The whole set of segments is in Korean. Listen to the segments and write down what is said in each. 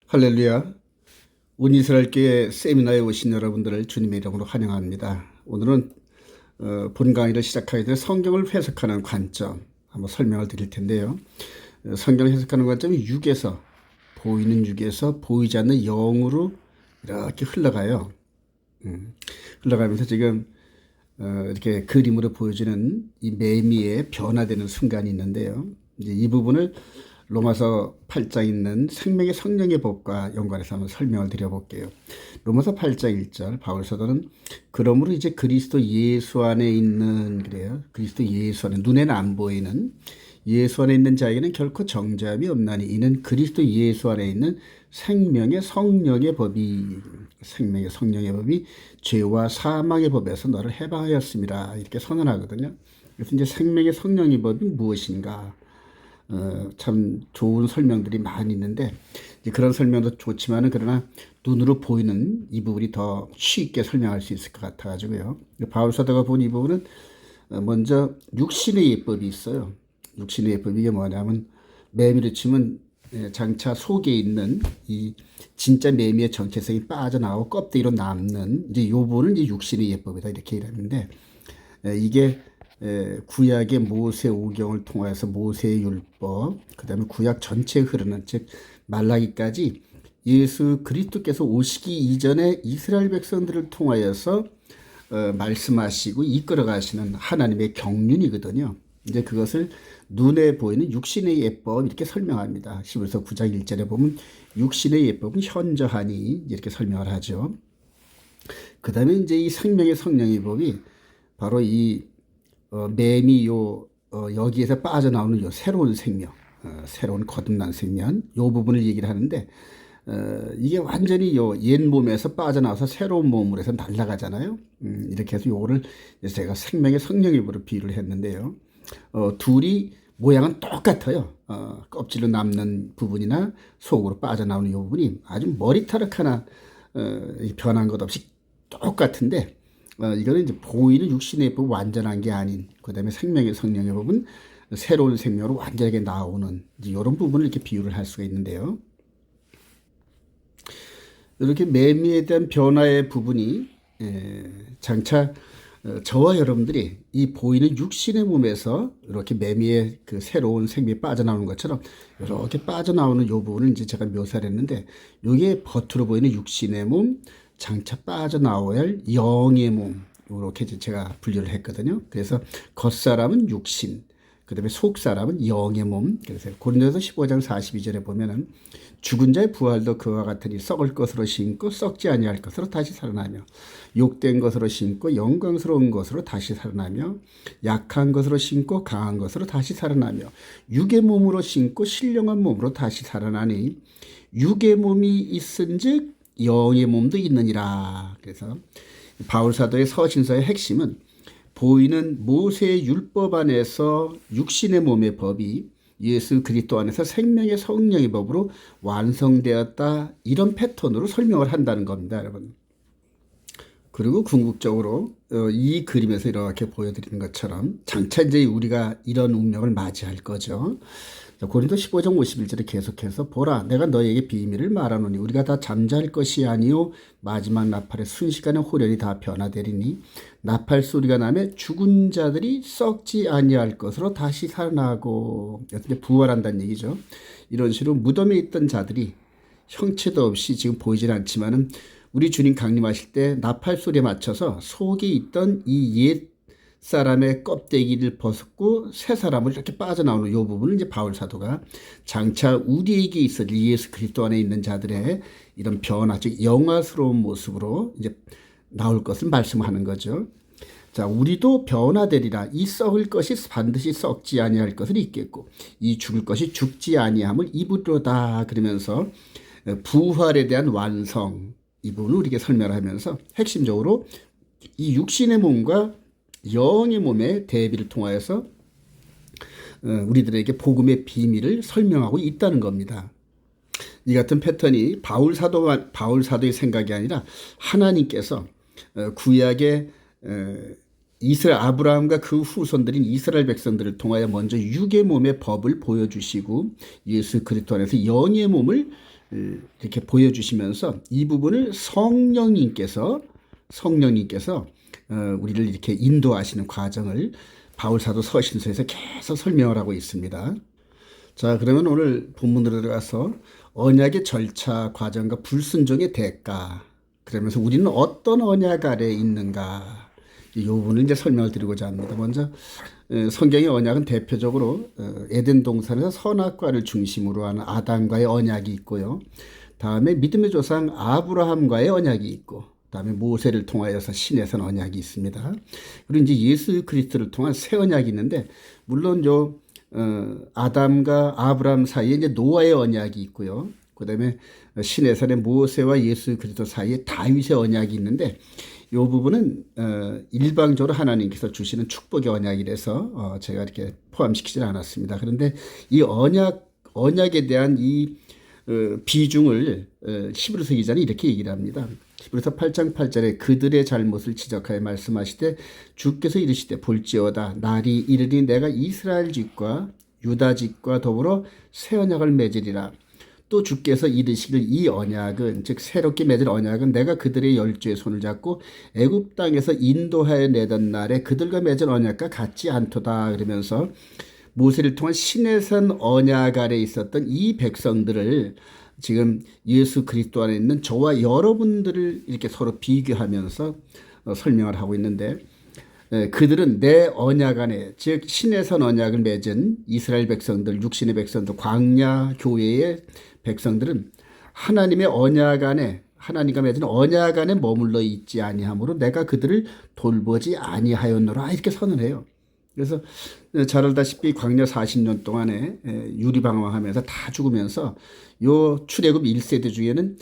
할렐루야. 온 이스라엘 교회 세미나에 오신 여러분들을 주님의 이름으로 환영합니다. 오늘은 본 강의를 시작하기 전에 성경을 해석하는 관점 한번 설명을 드릴 텐데요. 성경을 해석하는 관점이 육에서 보이는 육에서 보이지 않는 영으로 이렇게 흘러가요. 흘러가면서 지금 이렇게 그림으로 보여지는 이 매미의 변화되는 순간이 있는데요. 이제 이 부분을 로마서 8장 있는 생명의 성령의 법과 연관해서 한번 설명을 드려볼게요. 로마서 8장 1절 바울 사도는 그러므로 이제 그리스도 예수 안에 있는 그래요. 그리스도 예수 안에 눈에는 안 보이는 예수 안에 있는 자에게는 결코 정죄함이 없나니 이는 그리스도 예수 안에 있는 생명의 성령의 법이 죄와 사망의 법에서 너를 해방하였습니다. 이렇게 선언하거든요. 그래서 이제 생명의 성령의 법이 무엇인가? 참 좋은 설명들이 많이 있는데 이제 그런 설명도 좋지만은 그러나 눈으로 보이는 이 부분이 더 쉽게 설명할 수 있을 것 같아가지고요. 바울 사도가 본 이 부분은 먼저 육신의 예법이 있어요. 육신의 예법이 이게 뭐냐면 매미로 치면 장차 속에 있는 이 진짜 매미의 정체성이 빠져나오고 껍데기로 남는 이제 요 부분을 이제 육신의 예법이다 이렇게 이랬는데 이게 구약의 모세 오경을 통해서 모세의 율법, 그 다음에 구약 전체에 흐르는 즉 말라기까지 예수 그리스도께서 오시기 이전에 이스라엘 백성들을 통하여서 말씀하시고 이끌어 가시는 하나님의 경륜이거든요. 이제 그것을 눈에 보이는 육신의 예법 이렇게 설명합니다. 히브리서 9장 1절에 보면 육신의 예법은 현저하니 이렇게 설명을 하죠. 그 다음에 이제 이 생명의 성령의 법이 바로 이 매미 여기에서 빠져나오는 요 새로운 생명, 새로운 거듭난 생명, 요 부분을 얘기를 하는데 이게 완전히 요 옛 몸에서 빠져나와서 새로운 몸으로 해서 날아가잖아요. 이렇게 해서 요거를 제가 생명의 성령입으로 비유를 했는데요. 둘이 모양은 똑같아요. 껍질로 남는 부분이나 속으로 빠져나오는 요 부분이 아주 머리카락 하나 변한 것 없이 똑같은데 이거는 이제 보이는 육신의 법 완전한 게 아닌 그 다음에 생명의 성령의 법은 새로운 생명으로 완전하게 나오는 이런 부분을 이렇게 비유를 할 수가 있는데요. 이렇게 매미에 대한 변화의 부분이 장차 저와 여러분들이 이 보이는 육신의 몸에서 이렇게 매미의 그 새로운 생명이 빠져나오는 것처럼 이렇게 빠져나오는 이 부분을 이제 제가 묘사를 했는데 이게 겉으로 보이는 육신의 몸 장차 빠져나와야 할 영의 몸 이렇게 제가 분류를 했거든요. 그래서 겉사람은 육신, 그 다음에 속사람은 영의 몸. 그래서 고린도서 15장 42절에 보면은 죽은 자의 부활도 그와 같으니 썩을 것으로 심고 썩지 아니할 것으로 다시 살아나며 욕된 것으로 심고 영광스러운 것으로 다시 살아나며 약한 것으로 심고 강한 것으로 다시 살아나며 육의 몸으로 심고 신령한 몸으로 다시 살아나니 육의 몸이 있은즉 영의 몸도 있느니라. 그래서 바울 사도의 서신서의 핵심은 보이는 모세의 율법 안에서 육신의 몸의 법이 예수 그리스도 안에서 생명의 성령의 법으로 완성되었다. 이런 패턴으로 설명을 한다는 겁니다, 여러분. 그리고 궁극적으로 이 그림에서 이렇게 보여드리는 것처럼 장차 이제 우리가 이런 운명을 맞이할 거죠. 고린도 15장 51절에 계속해서 보라 내가 너에게 비밀을 말하노니 우리가 다 잠잘 것이 아니요 마지막 나팔의 순식간에 호련히 다 변화되리니 나팔 소리가 나며 죽은 자들이 썩지 아니할 것으로 다시 살아나고 이제 부활한다는 얘기죠. 이런 식으로 무덤에 있던 자들이 형체도 없이 지금 보이진 않지만은 우리 주님 강림하실 때 나팔 소리에 맞춰서 속에 있던 이 옛 사람의 껍데기를 벗고 새 사람을 이렇게 빠져나오는 이 부분을 이제 바울 사도가 장차 우리에게 있을 예수 그리스도 안에 있는 자들의 이런 변화, 즉 영화스러운 모습으로 이제 나올 것을 말씀하는 거죠. 자, 우리도 변화되리라. 이 썩을 것이 반드시 썩지 아니할 것을 입겠고 이 죽을 것이 죽지 아니함을 입으리로다. 그러면서 부활에 대한 완성 이 부분을 우리에게 설명하면서 핵심적으로 이 육신의 몸과 영의 몸의 대비를 통하여서 우리들에게 복음의 비밀을 설명하고 있다는 겁니다. 이 같은 패턴이 바울 사도의 생각이 아니라 하나님께서 구약의 이스라엘 아브라함과 그 후손들인 이스라엘 백성들을 통하여 먼저 육의 몸의 법을 보여주시고 예수 그리스도 안에서 영의 몸을 이렇게 보여주시면서 이 부분을 성령님께서 우리를 이렇게 인도하시는 과정을 바울사도 서신서에서 계속 설명을 하고 있습니다. 자, 그러면 오늘 본문으로 들어가서 언약의 절차, 과정과 불순종의 대가, 그러면서 우리는 어떤 언약 아래에 있는가, 이 부분을 이제 설명을 드리고자 합니다. 먼저 성경의 언약은 대표적으로 에덴 동산에서 선악과를 중심으로 하는 아담과의 언약이 있고요. 다음에 믿음의 조상 아브라함과의 언약이 있고, 다음에 모세를 통하여서 신의 산 언약이 있습니다. 그리고 이제 예수 그리스도를 통한 새 언약이 있는데, 물론 아담과 아브라함 사이에 이제 노아의 언약이 있고요. 그다음에 신의 산의 모세와 예수 그리스도 사이에 다윗의 언약이 있는데, 이 부분은 일방적으로 하나님께서 주시는 축복의 언약이라서 제가 이렇게 포함시키지 않았습니다. 그런데 이 언약에 대한 이 비중을 히브리서 기자는 이렇게 얘기를 합니다. 히브리서 8장 8절에 그들의 잘못을 지적하여 말씀하시되 주께서 이르시되 볼지어다 날이 이르니 내가 이스라엘 집과 유다 집과 더불어 새 언약을 맺으리라. 또 주께서 이르시길 이 언약은 즉 새롭게 맺은 언약은 내가 그들의 열조의 손을 잡고 애굽 땅에서 인도하여 내던 날에 그들과 맺은 언약과 같지 않도다. 그러면서 모세를 통한 신의 산 언약 아래 있었던 이 백성들을 지금 예수 그리스도 안에 있는 저와 여러분들을 이렇게 서로 비교하면서 설명을 하고 있는데, 그들은 내 언약 안에 즉 신의 산 언약을 맺은 이스라엘 백성들, 육신의 백성들, 광야 교회의 백성들은 하나님의 언약 안에, 하나님과 맺은 언약 안에 머물러 있지 아니하므로 내가 그들을 돌보지 아니하였노라, 이렇게 선언해요. 그래서 잘 알다시피 광야 40년 동안에 유리방황하면서 다 죽으면서 요 출애굽 1세대 중에는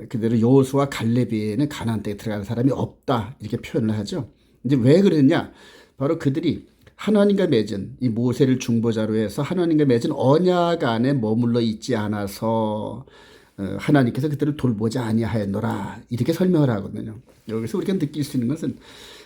그대로 여호수아 갈렙 외에는 가나안 땅에 들어가는 사람이 없다, 이렇게 표현을 하죠. 이제 왜 그랬냐? 바로 그들이 하나님과 맺은 이 모세를 중보자로 해서 하나님과 맺은 언약 안에 머물러 있지 않아서 하나님께서 그들을 돌보지 아니하였노라, 이렇게 설명을 하거든요. 여기서 우리가 느낄 수 있는 것은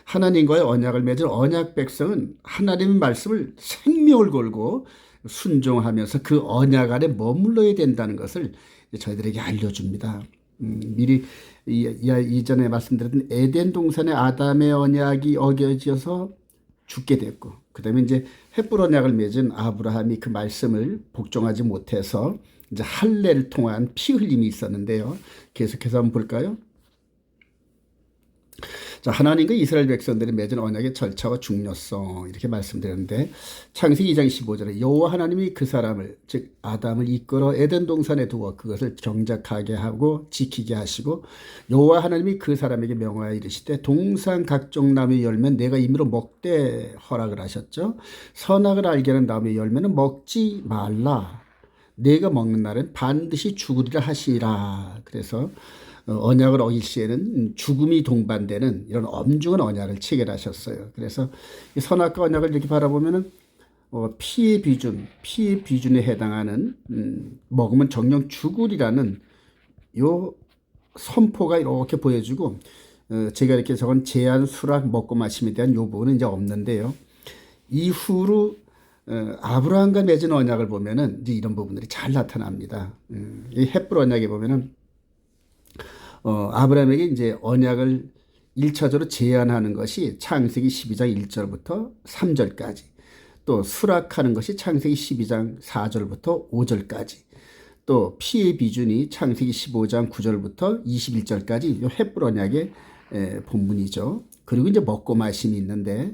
하나님과의 언약을 맺은 언약 백성은 하나님의 말씀을 생명을 걸고 순종하면서 그 언약 안에 머물러야 된다는 것을 저희들에게 알려줍니다. 미리 이전에 말씀드렸던 에덴 동산의 아담의 언약이 어겨져서 죽게 됐고, 그 다음에 이제 헷불 언약을 맺은 아브라함이 그 말씀을 복종하지 못해서 이제 할례를 통한 피 흘림이 있었는데요. 계속해서 한번 볼까요? 자, 하나님과 이스라엘 백성들이 맺은 언약의 절차와 중요성, 이렇게 말씀드렸는데, 창세기 2장 15절에 여호와 하나님이 그 사람을 즉 아담을 이끌어 에덴 동산에 두어 그것을 경작하게 하고 지키게 하시고 여호와 하나님이 그 사람에게 명하여 이르시되 동산 각종 나무의 열매는 내가 임의로 먹되 허락을 하셨죠. 선악을 알게 하는 나무의 열매는 먹지 말라. 내가 먹는 날은 반드시 죽으리라 하시니라. 그래서 언약을 어길 시에는 죽음이 동반되는 이런 엄중한 언약을 체결하셨어요. 그래서 이 선악과 언약을 이렇게 바라보면은 피의 비준에 해당하는 먹으면 정령 죽으리라는 요 선포가 이렇게 보여지고, 제가 이렇게 적은 제한, 수락, 먹고 마심에 대한 요 부분은 이제 없는데요. 이후로 아브라함과 맺은 언약을 보면은 이제 이런 부분들이 잘 나타납니다. 이 헷불 언약에 보면은 아브라함에게 이제 언약을 1차적으로 제안하는 것이 창세기 12장 1절부터 3절까지, 또 수락하는 것이 창세기 12장 4절부터 5절까지, 또 피의 비준이 창세기 15장 9절부터 21절까지 요 헷불 언약의 본문이죠. 그리고 이제 먹고 마심이 있는데,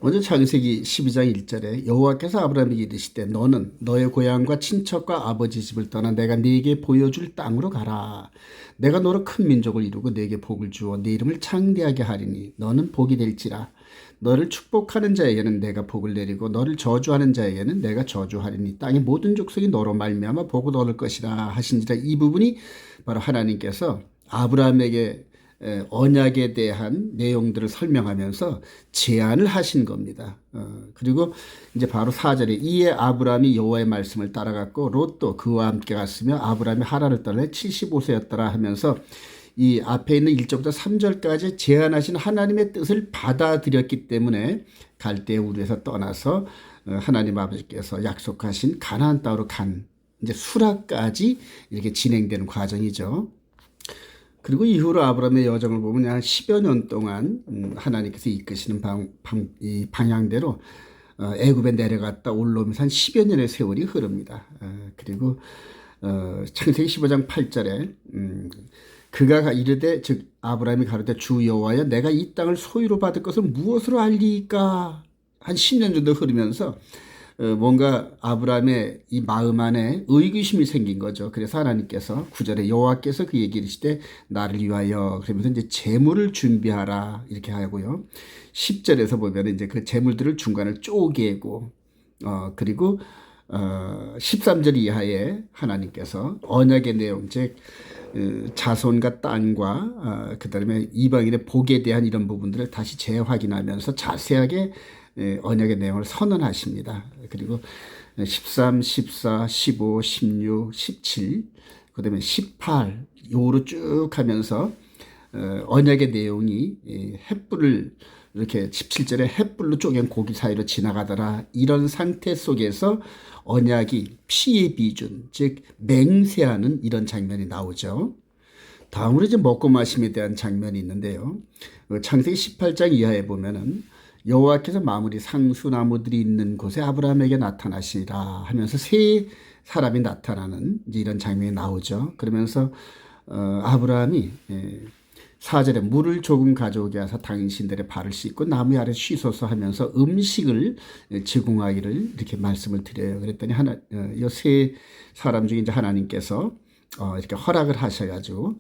먼저 창세기 12장 1절에 여호와께서 아브라함에게 이르시되 너는 너의 고향과 친척과 아버지 집을 떠나 내가 네게 보여줄 땅으로 가라. 내가 너로 큰 민족을 이루고 네게 복을 주어 네 이름을 창대하게 하리니 너는 복이 될지라. 너를 축복하는 자에게는 내가 복을 내리고 너를 저주하는 자에게는 내가 저주하리니 땅의 모든 족속이 너로 말미암아 복을 얻을 것이라 하신지라. 이 부분이 바로 하나님께서 아브라함에게 언약에 대한 내용들을 설명하면서 제안을 하신 겁니다. 그리고 이제 바로 4절에 이에 아브라함이 여호와의 말씀을 따라갔고 롯도 그와 함께 갔으며 아브라함이 하란을 떠나 75세였더라 하면서 이 앞에 있는 1절부터 3절까지 제안하신 하나님의 뜻을 받아들였기 때문에 갈대 우르에서 떠나서 하나님 아버지께서 약속하신 가나안 땅으로 간 이제 수락까지 이렇게 진행되는 과정이죠. 그리고 이후로 아브라함의 여정을 보면 한 10여 년 동안 하나님께서 이끄시는 이 방향대로 애굽에 내려갔다 올라오면서 한 10여 년의 세월이 흐릅니다. 그리고 창세기 15장 8절에 그가 이르되 즉 아브라함이 가로되 주 여호와여 내가 이 땅을 소유로 받을 것을 무엇으로 알리까 한 10년 정도 흐르면서 뭔가 아브라함의 이 마음 안에 의구심이 생긴 거죠. 그래서 하나님께서 9절에 여호와께서 그에게 이르시되 나를 위하여 그러면서 이제 재물을 준비하라 이렇게 하고요. 10절에서 보면 이제 그 재물들을 중간을 쪼개고 그리고 13절 이하에 하나님께서 언약의 내용 즉 자손과 땅과 그다음에 이방인의 복에 대한 이런 부분들을 다시 재확인하면서 자세하게 언약의 내용을 선언하십니다. 그리고 13, 14, 15, 16, 17, 그 다음에 18 요로 쭉 하면서 언약의 내용이 횃불을 이렇게 17절에 횃불로 쪼갠 고기 사이로 지나가더라 이런 상태 속에서 언약이 피의 비준 즉 맹세하는 이런 장면이 나오죠. 다음으로 이제 먹고 마심에 대한 장면이 있는데요. 창세기 18장 이하에 보면은 여호와께서 마무리 상수나무들이 있는 곳에 아브라함에게 나타나시라 하면서 세 사람이 나타나는 이제 이런 장면이 나오죠. 그러면서 아브라함이 4절에 물을 조금 가져오게 하사 당신들의 발을 씻고 나무 아래 쉬소서 하면서 음식을 제공하기를 이렇게 말씀을 드려요. 그랬더니 이 세 사람 중에 이제 하나님께서 이렇게 허락을 하셔가지고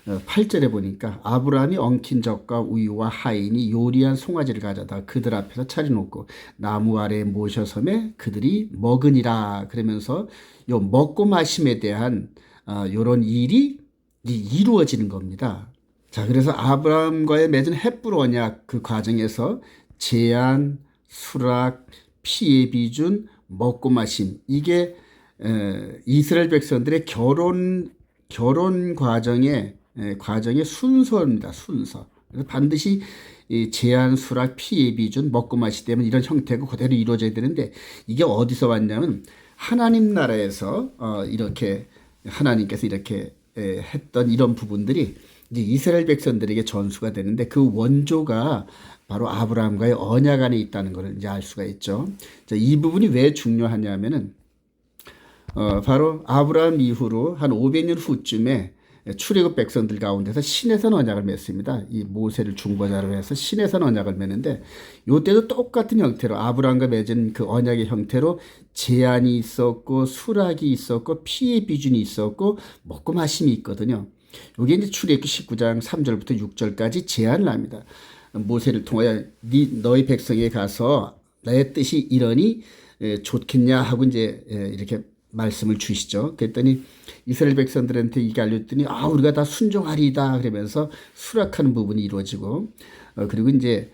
8절에 보니까 아브라함이 엉킨 젖과 우유와 하인이 요리한 송아지를 가져다 그들 앞에서 차려놓고 나무 아래에 모셔섬에 그들이 먹으니라 그러면서 요 먹고 마심에 대한 요런 일이 이루어지는 겁니다. 자, 그래서 아브라함과의 맺은 헷불 언약 그 과정에서 제한, 수락, 피의 비준, 먹고 마심 이게 이스라엘 백성들의 결혼 과정의 순서입니다. 순서. 그래서 반드시 이 제한, 수락, 피의 비준, 먹고 마시 때문에 이런 형태가 그대로 이루어져야 되는데 이게 어디서 왔냐면 하나님 나라에서 이렇게 하나님께서 이렇게 했던 이런 부분들이 이제 이스라엘 백성들에게 전수가 되는데 그 원조가 바로 아브라함과의 언약 안에 있다는 것을 이제 알 수가 있죠. 자, 이 부분이 왜 중요하냐면은 바로 아브라함 이후로 한 500년 후쯤에 출애굽 백성들 가운데서 신해선 언약을 맺습니다. 이 모세를 중보자로 해서 신해선 언약을 맺는데 이때도 똑같은 형태로 아브라함과 맺은 그 언약의 형태로 제한이 있었고 수락이 있었고 피의 비준이 있었고 먹고 마심이 있거든요. 이게 이제 출애굽기 19장 3절부터 6절까지 제한을 합니다. 모세를 통하여 너희 백성에 가서 나의 뜻이 이러니 좋겠냐 하고 이제 이렇게 말씀을 주시죠. 그랬더니 이스라엘 백성들한테 이게 알렸더니 우리가 다 순종하리이다 그러면서 수락하는 부분이 이루어지고 그리고 이제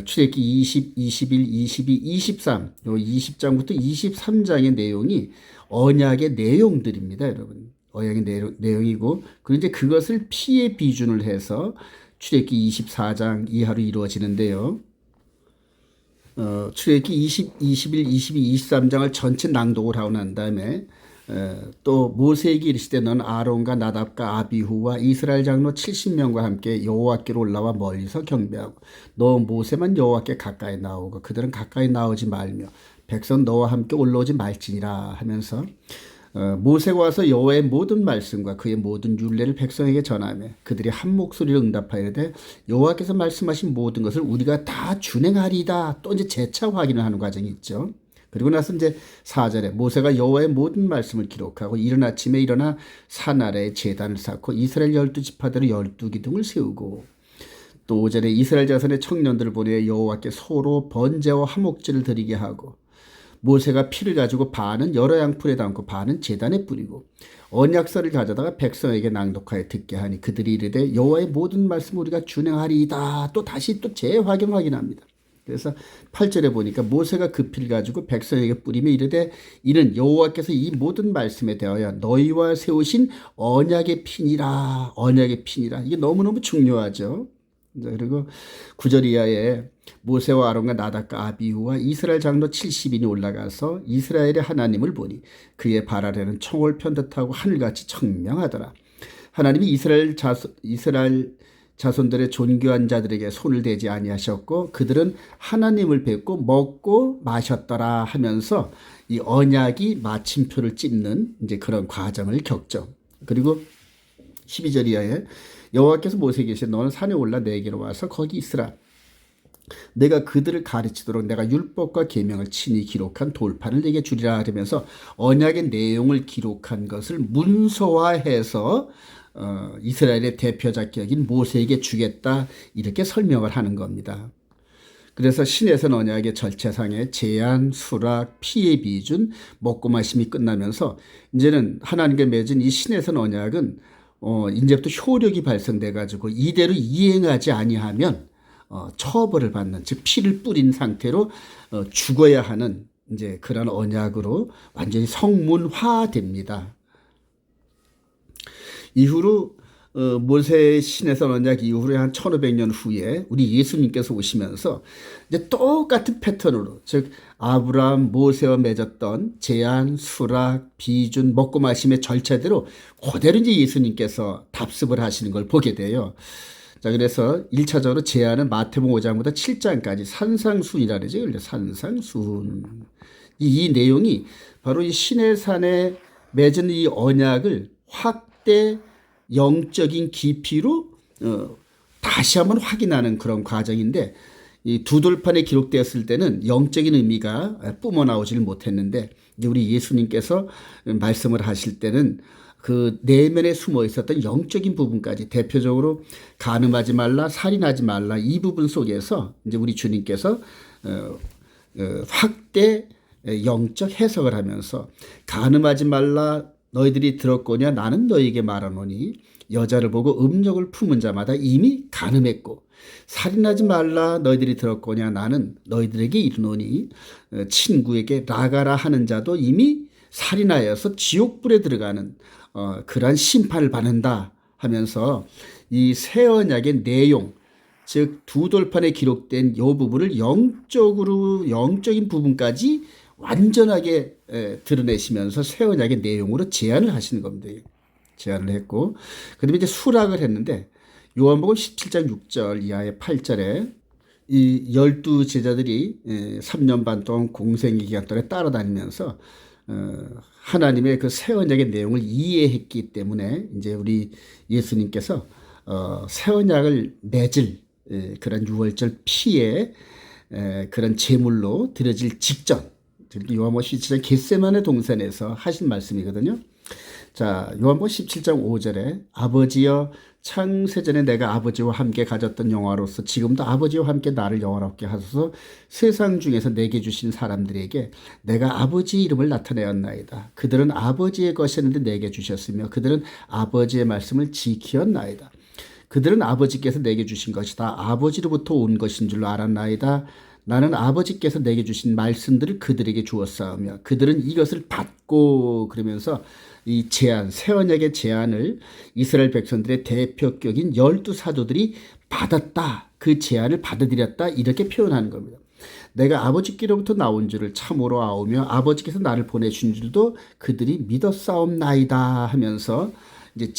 출애굽기 20, 21, 22, 23 요 20장부터 23장의 내용이 언약의 내용들입니다, 여러분. 언약의 내용이고 그리고 이제 그것을 피의 비준을 해서 출애굽기 24장 이하로 이루어지는데요. 출애굽기 20, 21, 22, 23장을 전체 낭독을 하고 난 다음에 또 모세에게 이르시되 너는 아론과 나답과 아비후와 이스라엘 장로 70명과 함께 여호와께로 올라와 멀리서 경배하고 너 모세만 여호와께 가까이 나오고 그들은 가까이 나오지 말며 백성 너와 함께 올라오지 말지니라 하면서 모세가 와서 여호와의 모든 말씀과 그의 모든 율례를 백성에게 전하며 그들이 한 목소리로 응답하여되 여호와께서 말씀하신 모든 것을 우리가 다 준행하리이다. 또 이제 재차 확인을 하는 과정이 있죠. 그리고 나서 이제 4절에 모세가 여호와의 모든 말씀을 기록하고 이른 아침에 일어나 산 아래에 제단을 쌓고 이스라엘 12지파대로 12기둥을 세우고 또 5절에 이스라엘 자손의 청년들을 보내 여호와께 소로 번제와 화목제를 드리게 하고 모세가 피를 가지고 반은 여러 양풀에 담고 반은 제단에 뿌리고 언약서를 가져다가 백성에게 낭독하여 듣게 하니 그들이 이르되 여호와의 모든 말씀 우리가 준행하리이다. 또 다시 또 재확인합니다. 그래서 8절에 보니까 모세가 그 피를 가지고 백성에게 뿌리며 이르되 이는 여호와께서 이 모든 말씀에 대하여 너희와 세우신 언약의 피니라. 언약의 피니라. 이게 너무너무 중요하죠. 그리고 9절 이하에 모세와 아론과 나답과 아비후와 이스라엘 장로 70인이 올라가서 이스라엘의 하나님을 보니 그의 발 아래는 총을 편듯하고 하늘같이 청명하더라. 하나님이 이스라엘 자손들의 존귀한 자들에게 손을 대지 아니하셨고 그들은 하나님을 뵙고 먹고 마셨더라 하면서 이 언약이 마침표를 찍는 이제 그런 과정을 겪죠. 그리고 12절 이하에 여호와께서 모세에게 이르시되 너는 산에 올라 내게로 와서 거기 있으라. 내가 그들을 가르치도록 내가 율법과 계명을 친히 기록한 돌판을 내게 주리라 하면서 언약의 내용을 기록한 것을 문서화해서 이스라엘의 대표자격인 모세에게 주겠다 이렇게 설명을 하는 겁니다. 그래서 신에서 언약의 절차상의 제한, 수락, 피해 비준, 먹고 마심이 끝나면서 이제는 하나님께 맺은 이 신에서 언약은 이제부터 효력이 발생돼 가지고 이대로 이행하지 아니하면 처벌을 받는, 즉 피를 뿌린 상태로 죽어야 하는 이제 그런 언약으로 완전히 성문화됩니다. 이후로 모세의 신에서 언약 이후로 한 1500년 후에 우리 예수님께서 오시면서 이제 똑같은 패턴으로, 즉 아브라함, 모세와 맺었던 제한, 수락, 비준, 먹고 마심의 절차대로 그대로 이제 예수님께서 답습을 하시는 걸 보게 돼요. 자, 그래서 1차적으로 제한은 마태복음 5장부터 7장까지 산상수훈이라 그러죠. 산상수훈. 이 내용이 바로 이 시내산에 맺은 이 언약을 확대 영적인 깊이로 다시 한번 확인하는 그런 과정인데, 이 두 돌판에 기록되었을 때는 영적인 의미가 뿜어나오지를 못했는데 우리 예수님께서 말씀을 하실 때는 그 내면에 숨어 있었던 영적인 부분까지, 대표적으로 간음하지 말라, 살인하지 말라, 이 부분 속에서 이제 우리 주님께서 확대 영적 해석을 하면서 간음하지 말라 너희들이 들었거냐 나는 너희에게 말하노니 여자를 보고 음욕을 품은 자마다 이미 간음했고, 살인하지 말라 너희들이 들었거냐 나는 너희들에게 이르노니 친구에게 나가라 하는 자도 이미 살인하여서 지옥불에 들어가는 그러한 심판을 받는다 하면서 이 새 언약의 내용, 즉 두 돌판에 기록된 이 부분을 영적인 부분까지 완전하게 드러내시면서 새 언약의 내용으로 제안을 하시는 겁니다. 제안을 했고, 그다음에 이제 수락을 했는데 요한복음 17장 6절 이하의 8절에 이 12제자들이 3년 반 동안 공생의 기간 동안에 따라다니면서 하나님의 그 새 언약의 내용을 이해했기 때문에 이제 우리 예수님께서 새 언약을 맺을 그런 유월절 피에 그런 제물로 드려질 직전, 요한복음 17장 겟세마네 동산에서 하신 말씀이거든요. 자, 요한복음 17장 5절에 아버지여 창세전에 내가 아버지와 함께 가졌던 영화로서 지금도 아버지와 함께 나를 영화롭게 하소서. 세상 중에서 내게 주신 사람들에게 내가 아버지의 이름을 나타내었나이다. 그들은 아버지의 것이었는데 내게 주셨으며 그들은 아버지의 말씀을 지키었나이다. 그들은 아버지께서 내게 주신 것이다. 아버지로부터 온 것인 줄 알았나이다. 나는 아버지께서 내게 주신 말씀들을 그들에게 주었사오며 그들은 이것을 받고, 그러면서 이 제안, 새 언약의 제안을 이스라엘 백성들의 대표격인 12사도들이 받았다. 그 제안을 받아들였다. 이렇게 표현하는 겁니다. 내가 아버지께로부터 나온 줄을 참으로 아오며 아버지께서 나를 보내신 줄도 그들이 믿었사옵나이다 하면서 이제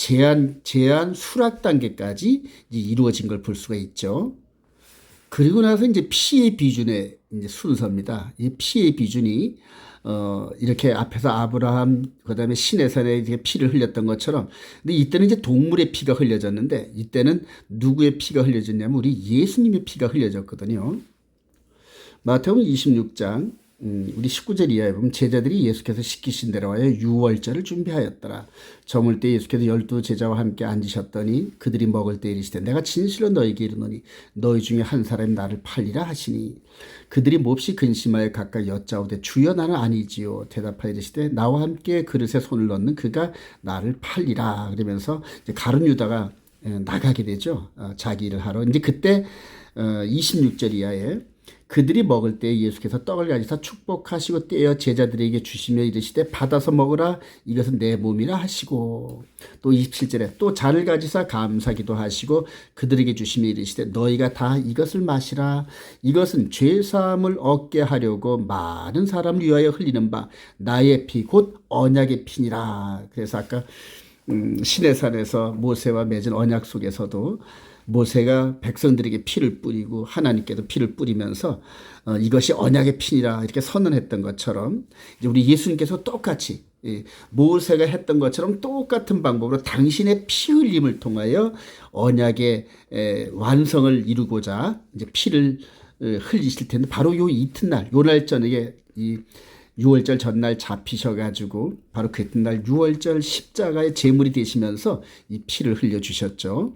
제안 수락 단계까지 이제 이루어진 걸 볼 수가 있죠. 그리고 나서 이제 피의 비준의 이제 순서입니다. 이 피의 비준이 이렇게 앞에서 아브라함, 그다음에 시내산에 이렇게 피를 흘렸던 것처럼, 근데 이때는 이제 동물의 피가 흘려졌는데 이때는 누구의 피가 흘려졌냐면 우리 예수님의 피가 흘려졌거든요. 마태복음 26장 우리 19절 이하에 보면 제자들이 예수께서 시키신 대로 하여 유월절을 준비하였더라. 저물 때 예수께서 12제자와 함께 앉으셨더니 그들이 먹을 때 이르시되 내가 진실로 너희에게 이르노니 너희 중에 한 사람이 나를 팔리라 하시니 그들이 몹시 근심하여 각각 여짜오되 주여 나는 아니지요. 대답하여 이르시되 나와 함께 그릇에 손을 넣는 그가 나를 팔리라. 그러면서 이제 가룟 유다가 나가게 되죠. 자기 일을 하러. 이제 그때 26절 이하에 그들이 먹을 때 예수께서 떡을 가지사 축복하시고 떼어 제자들에게 주시며 이르시되 받아서 먹으라 이것은 내 몸이라 하시고 또 27절에 또 잔을 가지사 감사기도 하시고 그들에게 주시며 이르시되 너희가 다 이것을 마시라 이것은 죄사함을 얻게 하려고 많은 사람을 위하여 흘리는 바 나의 피 곧 언약의 피니라. 그래서 아까 시내산에서 모세와 맺은 언약 속에서도 모세가 백성들에게 피를 뿌리고 하나님께도 피를 뿌리면서 이것이 언약의 피니라 이렇게 선언했던 것처럼 이제 우리 예수님께서 똑같이 모세가 했던 것처럼 똑같은 방법으로 당신의 피 흘림을 통하여 언약의 완성을 이루고자 이제 피를 흘리실 텐데 바로 요 이튿날 요 날 저녁에 이 6월절 전날 잡히셔가지고 바로 그 이튿날 6월절 십자가의 제물이 되시면서 이 피를 흘려주셨죠.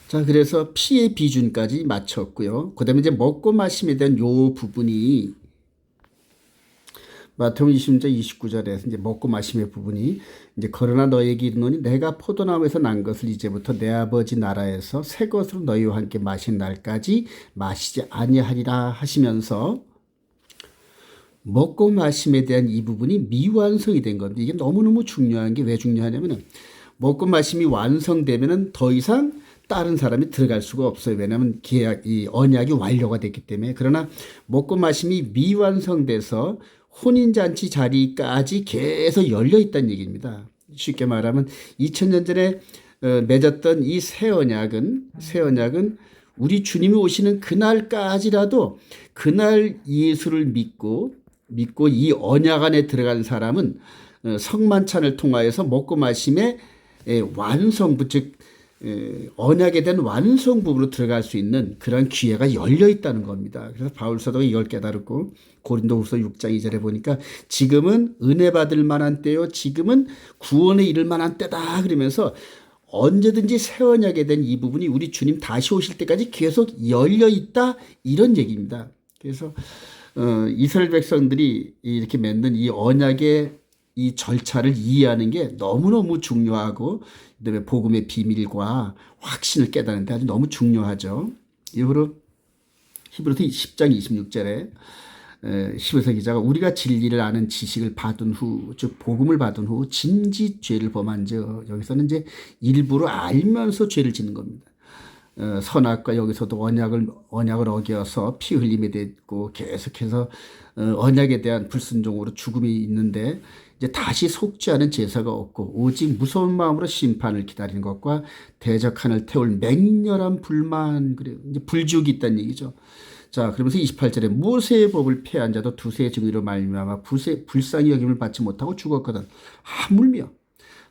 자, 그래서 피의 비준까지 마쳤고요. 그 다음에 이제 먹고 마심에 대한 요 부분이 마태복음 20장 29절에서 이제 먹고 마심의 부분이 이제 그러나 너에게 이르노니 내가 포도나무에서 난 것을 이제부터 내 아버지 나라에서 새 것으로 너희와 함께 마신 날까지 마시지 아니하리라 하시면서 먹고 마심에 대한 이 부분이 미완성이 된 건데 이게 너무너무 중요한 게 왜 중요하냐면은 먹고 마심이 완성되면은 더 이상 다른 사람이 들어갈 수가 없어요. 왜냐하면 이 언약이 완료가 됐기 때문에. 그러나 먹고 마심이 미완성돼서 혼인잔치 자리까지 계속 열려 있다는 얘기입니다. 쉽게 말하면 2000년 전에 맺었던 이 새 언약은 우리 주님이 오시는 그날까지라도 그날 예수를 믿고 이 언약 안에 들어간 사람은 성만찬을 통하여서 먹고 마심의 완성부 즉 언약에 대한 완성 부분으로 들어갈 수 있는 그런 기회가 열려 있다는 겁니다. 그래서 바울 사도가 이걸 깨달았고 고린도후서 6장 2절에 보니까 지금은 은혜 받을 만한 때요 지금은 구원에 이를 만한 때다 그러면서 언제든지 새 언약에 대한 이 부분이 우리 주님 다시 오실 때까지 계속 열려 있다 이런 얘기입니다. 그래서 이스라엘 백성들이 이렇게 맺는 이 언약의 이 절차를 이해하는 게 너무너무 중요하고 그다음에 복음의 비밀과 확신을 깨닫는 데 아주 너무 중요하죠. 이후로 히브리서 10장 26절에 히브리서 기자가 우리가 진리를 아는 지식을 받은 후 즉 복음을 받은 후 진지 죄를 범한즉 여기서는 이제 일부러 알면서 죄를 짓는 겁니다. 선악과 여기서도 언약을 어겨서 피 흘림이 됐고 계속해서 언약에 대한 불순종으로 죽음이 있는데 이제 다시 속지 않은 제사가 없고 오직 무서운 마음으로 심판을 기다리는 것과 대적한을 태울 맹렬한 불만 그래요. 이제 불지옥이 있다는 얘기죠. 자, 그러면서 28절에 모세의 법을 폐한 자도 두세 증의로 말미암아 불쌍히 여김을 받지 못하고 죽었거든. 하물며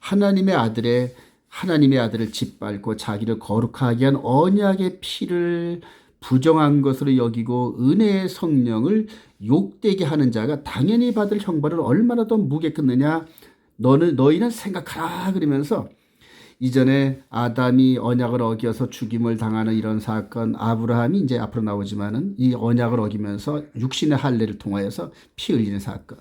하나님의 아들을 짓밟고 자기를 거룩하게 한 언약의 피를 부정한 것으로 여기고 은혜의 성령을 욕되게 하는 자가 당연히 받을 형벌을 얼마나 더 무게겠느냐 너희는 생각하라 그러면서 이전에 아담이 언약을 어겨서 죽임을 당하는 이런 사건 아브라함이 이제 앞으로 나오지만은 이 언약을 어기면서 육신의 할례를 통하여서 피 흘리는 사건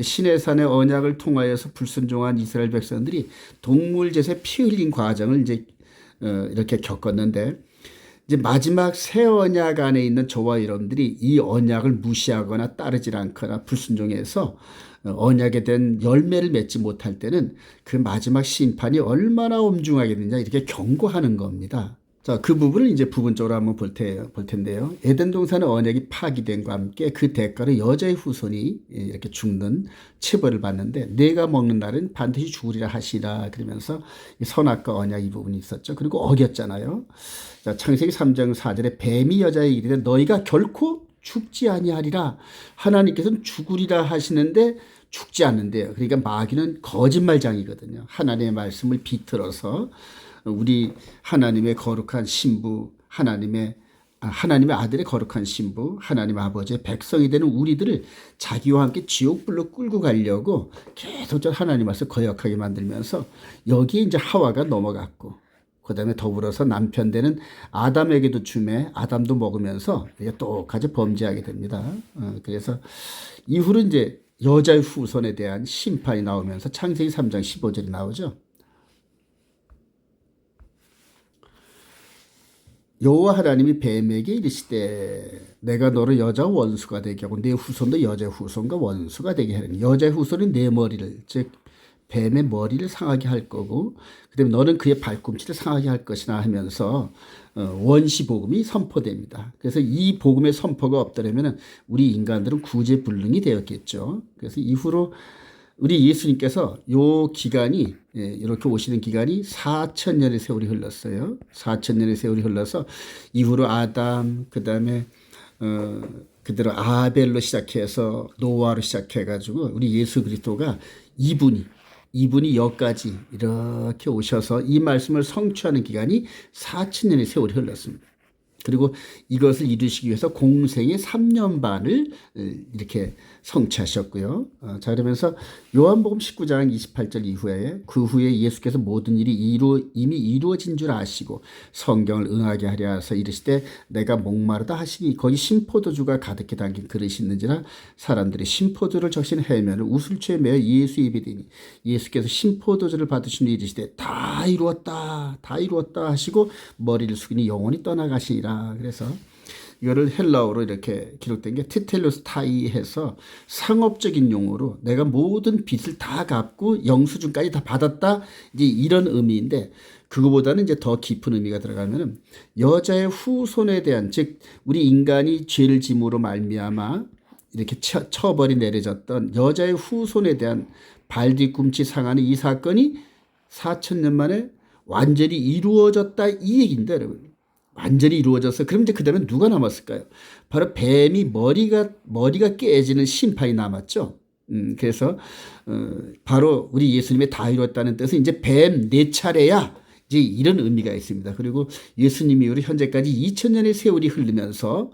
시내산의 언약을 통하여서 불순종한 이스라엘 백성들이 동물 제사에 피 흘린 과정을 이제 이렇게 겪었는데 이제 마지막 새 언약 안에 있는 저와 여러분들이 이 언약을 무시하거나 따르지 않거나 불순종해서 언약에 대한 열매를 맺지 못할 때는 그 마지막 심판이 얼마나 엄중하게 되냐 이렇게 경고하는 겁니다. 자, 그 부분을 이제 부분적으로 한번 볼 텐데요. 에덴 동산의 언약이 파기됨과 함께 그 대가로 여자의 후손이 이렇게 죽는 체벌을 받는데 내가 먹는 날은 반드시 죽으리라 하시라 그러면서 선악과 언약 이 부분이 있었죠. 그리고 어겼잖아요. 자, 창세기 3장 4절에 뱀이 여자에게 이르되 너희가 결코 죽지 아니하리라. 하나님께서는 죽으리라 하시는데 죽지 않는데요. 그러니까 마귀는 거짓말장이거든요. 하나님의 말씀을 비틀어서 우리 하나님의 거룩한 신부, 하나님의 아들의 거룩한 신부, 하나님 아버지의 백성이 되는 우리들을 자기와 함께 지옥불로 끌고 가려고 계속 하나님 말씀 거역하게 만들면서 여기에 이제 하와가 넘어갔고 그 다음에 더불어서 남편 되는 아담에게도 주매 아담도 먹으면서 똑같이 범죄하게 됩니다. 그래서 이후로 이제 여자의 후손에 대한 심판이 나오면서 창세기 3장 15절이 나오죠. 여호와 하나님이 뱀에게 이르시되 내가 너를 여자 원수가 되게 하고 내 후손도 여자 후손과 원수가 되게 하리니 여자의 후손은 내 머리를 즉 뱀의 머리를 상하게 할 거고 그다음에 너는 그의 발꿈치를 상하게 할 것이나 하면서 원시 복음이 선포됩니다. 그래서 이 복음의 선포가 없더라면 우리 인간들은 구제불능이 되었겠죠. 그래서 이후로 우리 예수님께서 요 기간이 이렇게 오시는 기간이 4,000년의 세월이 흘렀어요. 4,000년의 세월이 흘러서 이후로 아담 그다음에 그대로 아벨로 시작해서 노아로 시작해가지고 우리 예수 그리스도가 이분이 여기까지 이렇게 오셔서 이 말씀을 성취하는 기간이 4,000년의 세월이 흘렀습니다. 그리고 이것을 이루시기 위해서 공생의 3년 반을 이렇게 성취하셨고요. 자, 그러면서 요한복음 19장 28절 이후에 그 후에 예수께서 모든 일이 이미 이루어진 줄 아시고 성경을 응하게 하려 하서 이르시되 내가 목마르다 하시니 거기 신포도주가 가득히 담긴 그릇이 있는지라 사람들이 신포도를 적신 해면을 우슬초에 매어 예수 입에 대니 예수께서 신포도주를 받으신 후에 이르시되 다 이루었다 하시고 머리를 숙이니 영원히 떠나가시니라. 그래서 이거를 헬라어로 이렇게 기록된 게 티텔로스타이 해서 상업적인 용어로 내가 모든 빚을 다 갚고 영수증까지 다 받았다 이제 이런 의미인데 그거보다는 이제 더 깊은 의미가 들어가면은 여자의 후손에 대한 즉 우리 인간이 죄를 짐으로 말미암아 이렇게 처벌이 내려졌던 여자의 후손에 대한 발뒤꿈치 상하는 이 사건이 4,000년 만에 완전히 이루어졌다 이 얘기인데 여러분. 완전히 이루어져서 그럼 이제 그다음에 누가 남았을까요? 바로 뱀이 머리가 깨지는 심판이 남았죠. 그래서 바로 우리 예수님의 다 이루었다는 뜻은 이제 뱀 네 차례야 이제 이런 의미가 있습니다. 그리고 예수님 이후로 현재까지 2,000년의 세월이 흐르면서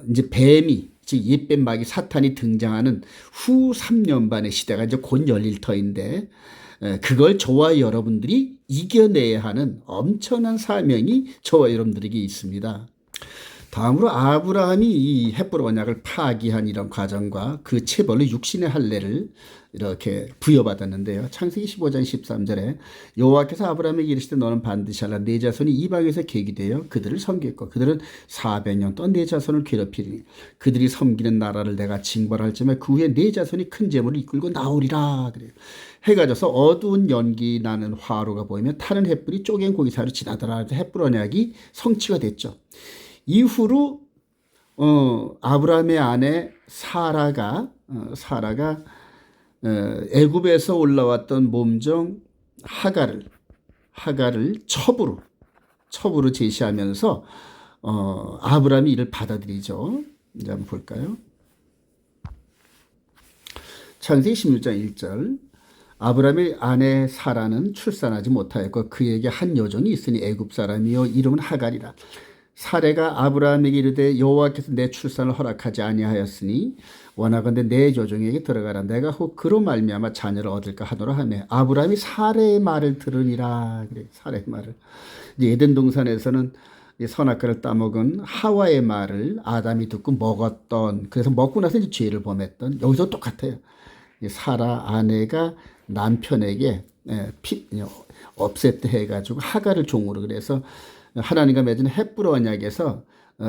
이제 뱀이 즉 옛뱀 마귀 사탄이 등장하는 후 3년 반의 시대가 이제 곧 열릴 터인데 그걸 저와 여러분들이 이겨내야 하는 엄청난 사명이 저와 여러분들에게 있습니다. 다음으로 아브라함이 이 헷불 언약을 파기한 이런 과정과 그 체벌로 육신의 할례를 이렇게 부여받았는데요. 창세기 15장 13절에 여호와께서 아브라함에게 이르시되 너는 반드시 하라 네 자손이 이방에서 계기되어 그들을 섬겼고 그들은 400년 동안 네 자손을 괴롭히리니 그들이 섬기는 나라를 내가 징벌할 즈음에 그 후에 네 자손이 큰 재물을 이끌고 나오리라 그래요. 해가 져서 어두운 연기 나는 화로가 보이면 타는 햇불이 쪼갠 고기 사이로 지나더라. 햇불 언약이 성취가 됐죠. 이후로 아브라함의 아내 사라가 애굽에서 올라왔던 몸종 하갈을 첩으로 제시하면서 아브라함이 이를 받아들이죠. 이제 한번 볼까요? 창세기 16장 1절 아브라함의 아내 사라는 출산하지 못하였고 그에게 한 여종이 있으니 애굽 사람이요 이름은 하갈이라. 사레가 아브라함에게 이르되 여호와께서 내 출산을 허락하지 아니하였으니 원하건대 내 여종에게 들어가라 내가 혹 그로 말미암아 자녀를 얻을까 하노라 하며 아브라함이 사레의 말을 들으니라. 그래 사레의 말을 이제 에덴 동산에서는 선악과를 따먹은 하와의 말을 아담이 듣고 먹었던 그래서 먹고 나서 이제 죄를 범했던 여기서 똑같아요. 사라 아내가 남편에게 업셋 해가지고 하갈을 종으로 그래서 하나님과 맺은 헷불 언약에서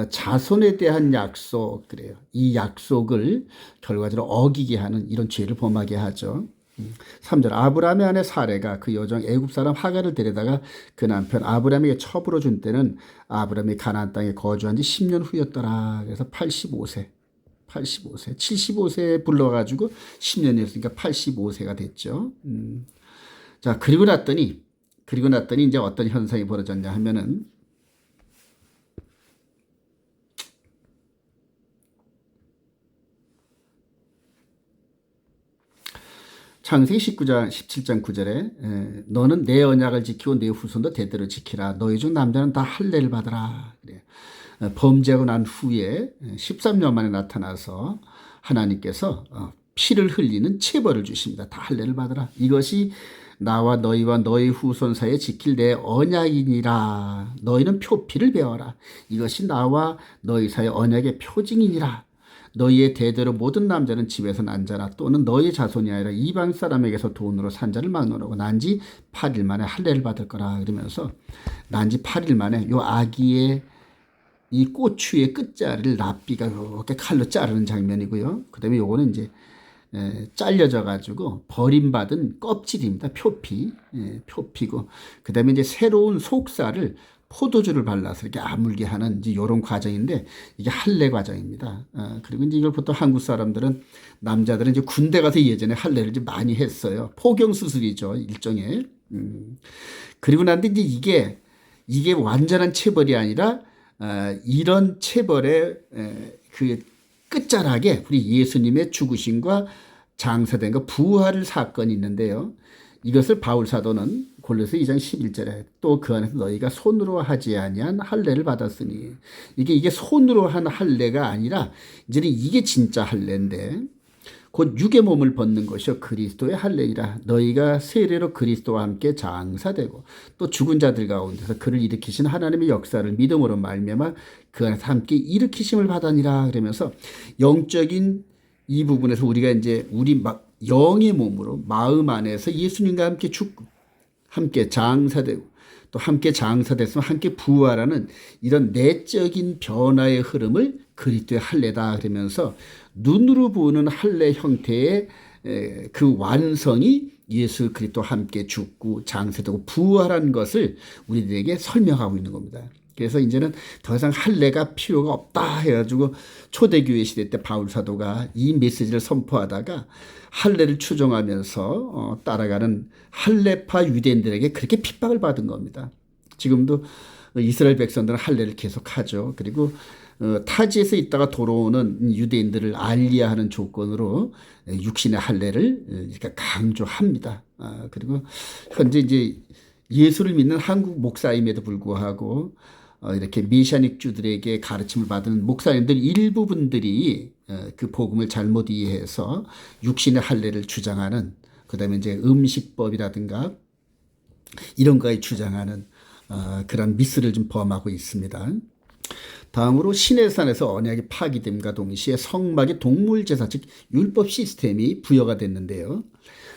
자손에 대한 약속 그래요. 이 약속을 결과적으로 어기게 하는 이런 죄를 범하게 하죠. 3절 아브라함의 아내 사레가 그 여종 애굽 사람 하갈을 데려다가 그 남편 아브라함에게 첩으로 준 때는 아브라함이 가나안 땅에 거주한 지 10년 후였더라. 그래서 85세 75세에 불러가지고 10년이었으니까 85세가 됐죠. 자 그리고 났더니 이제 어떤 현상이 벌어졌냐 하면은 창세기 17장 9절에 너는 내 언약을 지키고 내 후손도 대대로 지키라. 너희 중 남자는 다 할례를 받으라. 그래. 범죄하고 난 후에 13년 만에 나타나서 하나님께서 피를 흘리는 체벌을 주십니다. 다 할례를 받으라. 이것이 나와 너희와 너희 후손 사이에 지킬 내 언약이니라. 너희는 표피를 배워라. 이것이 나와 너희 사이의 언약의 표징이니라. 너희의 대대로 모든 남자는 집에서 난 자라 또는 너희 자손이 아니라 이방 사람에게서 돈으로 산 자를 막론하고 난지 8일 만에 할례를 받을 거라. 그러면서 난지 8일 만에 요 아기의 이 꼬추의 끝자리를 랍비가 이렇게 칼로 자르는 장면이고요. 그 다음에 요거는 이제 잘려져 가지고 버림받은 껍질입니다. 표피, 표피고 그 다음에 이제 새로운 속살을 포도주를 발라서 이렇게 아물게 하는 이제 이런 과정인데 이게 할례 과정입니다. 그리고 이제 이걸 보통 한국 사람들은 남자들은 이제 군대 가서 예전에 할례를 좀 많이 했어요. 포경 수술이죠, 일종의. 그리고 난데 이제 이게 완전한 체벌이 아니라 이런 체벌의 그 끝자락에 우리 예수님의 죽으심과 장사된과 부활을 사건이 있는데요. 이것을 바울 사도는 골로새 2장 11절에 또 그 안에서 너희가 손으로 하지 아니한 할례를 받았으니 이게 손으로 한 할례가 아니라 이제는 이게 진짜 할례인데 곧 육의 몸을 벗는 것이요 그리스도의 할례이라. 너희가 세례로 그리스도와 함께 장사되고 또 죽은 자들 가운데서 그를 일으키신 하나님의 역사를 믿음으로 말미암아 그 안에서 함께 일으키심을 받으니라. 그러면서 영적인 이 부분에서 우리가 이제 우리 영의 몸으로 마음 안에서 예수님과 함께 죽고 함께 장사되고 또 함께 장사됐으면 함께 부활하는 이런 내적인 변화의 흐름을 그리스도의 할례다. 그러면서 눈으로 보는 할례 형태의 그 완성이 예수 그리스도와 함께 죽고 장사되고 부활한 것을 우리들에게 설명하고 있는 겁니다. 그래서 이제는 더 이상 할례가 필요가 없다 해가지고 초대교회 시대 때 바울 사도가 이 메시지를 선포하다가 할례를 추종하면서 따라가는 할례파 유대인들에게 그렇게 핍박을 받은 겁니다. 지금도 이스라엘 백성들은 할례를 계속하죠. 그리고 타지에서 있다가 돌아오는 유대인들을 알리야하는 조건으로 육신의 할례를 이렇게 강조합니다. 그리고 현재 이제 예수를 믿는 한국 목사임에도 불구하고 이렇게 메시아닉주들에게 가르침을 받은 목사님들 일부분들이 그 복음을 잘못 이해해서 육신의 할례를 주장하는 그다음에 이제 음식법이라든가 이런 거에 주장하는 그런 미스를 좀 범하고 있습니다. 다음으로 시내산에서 언약이 파기됨과 동시에 성막의 동물제사 즉 율법 시스템이 부여가 됐는데요.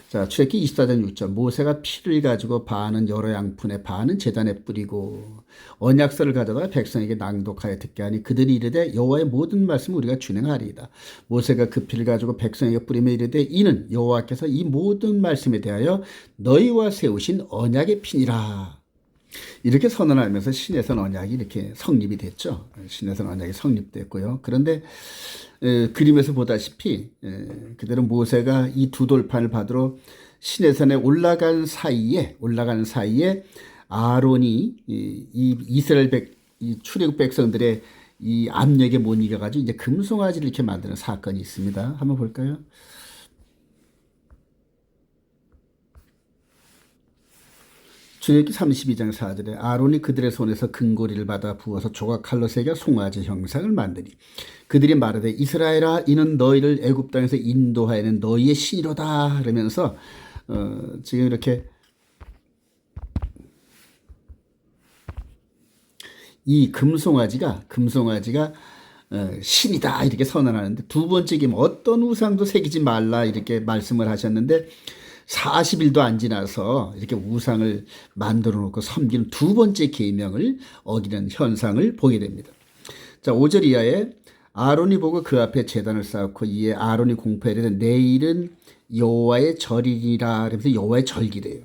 자, 출애굽기 24장 6절 모세가 피를 가지고 반은 여러 양푼에 반은 제단에 뿌리고 언약서를 가져다가 백성에게 낭독하여 듣게 하니 그들이 이르되 여호와의 모든 말씀을 우리가 준행하리이다. 모세가 그 피를 가지고 백성에게 뿌리며 이르되 이는 여호와께서 이 모든 말씀에 대하여 너희와 세우신 언약의 피니라. 이렇게 선언하면서 신해선 언약이 이렇게 성립이 됐죠. 신해선 언약이 성립됐고요. 그런데 그림에서 보다시피 그대로 모세가 이 두 돌판을 받으러 신해선에 올라간 사이에 아론이 이 이스라엘 이 출애굽 백성들의 이 압력에 못 이겨가지고 이제 금송아지를 이렇게 만드는 사건이 있습니다. 한번 볼까요? 출애굽기 32장 4절에 아론이 그들의 손에서 금고리를 받아 부어서 조각칼로 새겨 송아지 형상을 만드니 그들이 말하되 이스라엘아 이는 너희를 애굽 땅에서 인도하여낸 너희의 신이로다. 그러면서 지금 이렇게 이 금송아지가 신이다 이렇게 선언하는데 두 번째 계명 어떤 우상도 새기지 말라 이렇게 말씀을 하셨는데 40일도 안 지나서 이렇게 우상을 만들어 놓고 섬기는 두 번째 계명을 어기는 현상을 보게 됩니다. 자, 5절 이하에 아론이 보고 그 앞에 제단을 쌓고 이에 아론이 공포하되 내일은 여호와의 절이니라. 그러면서 여호와의 절기래요.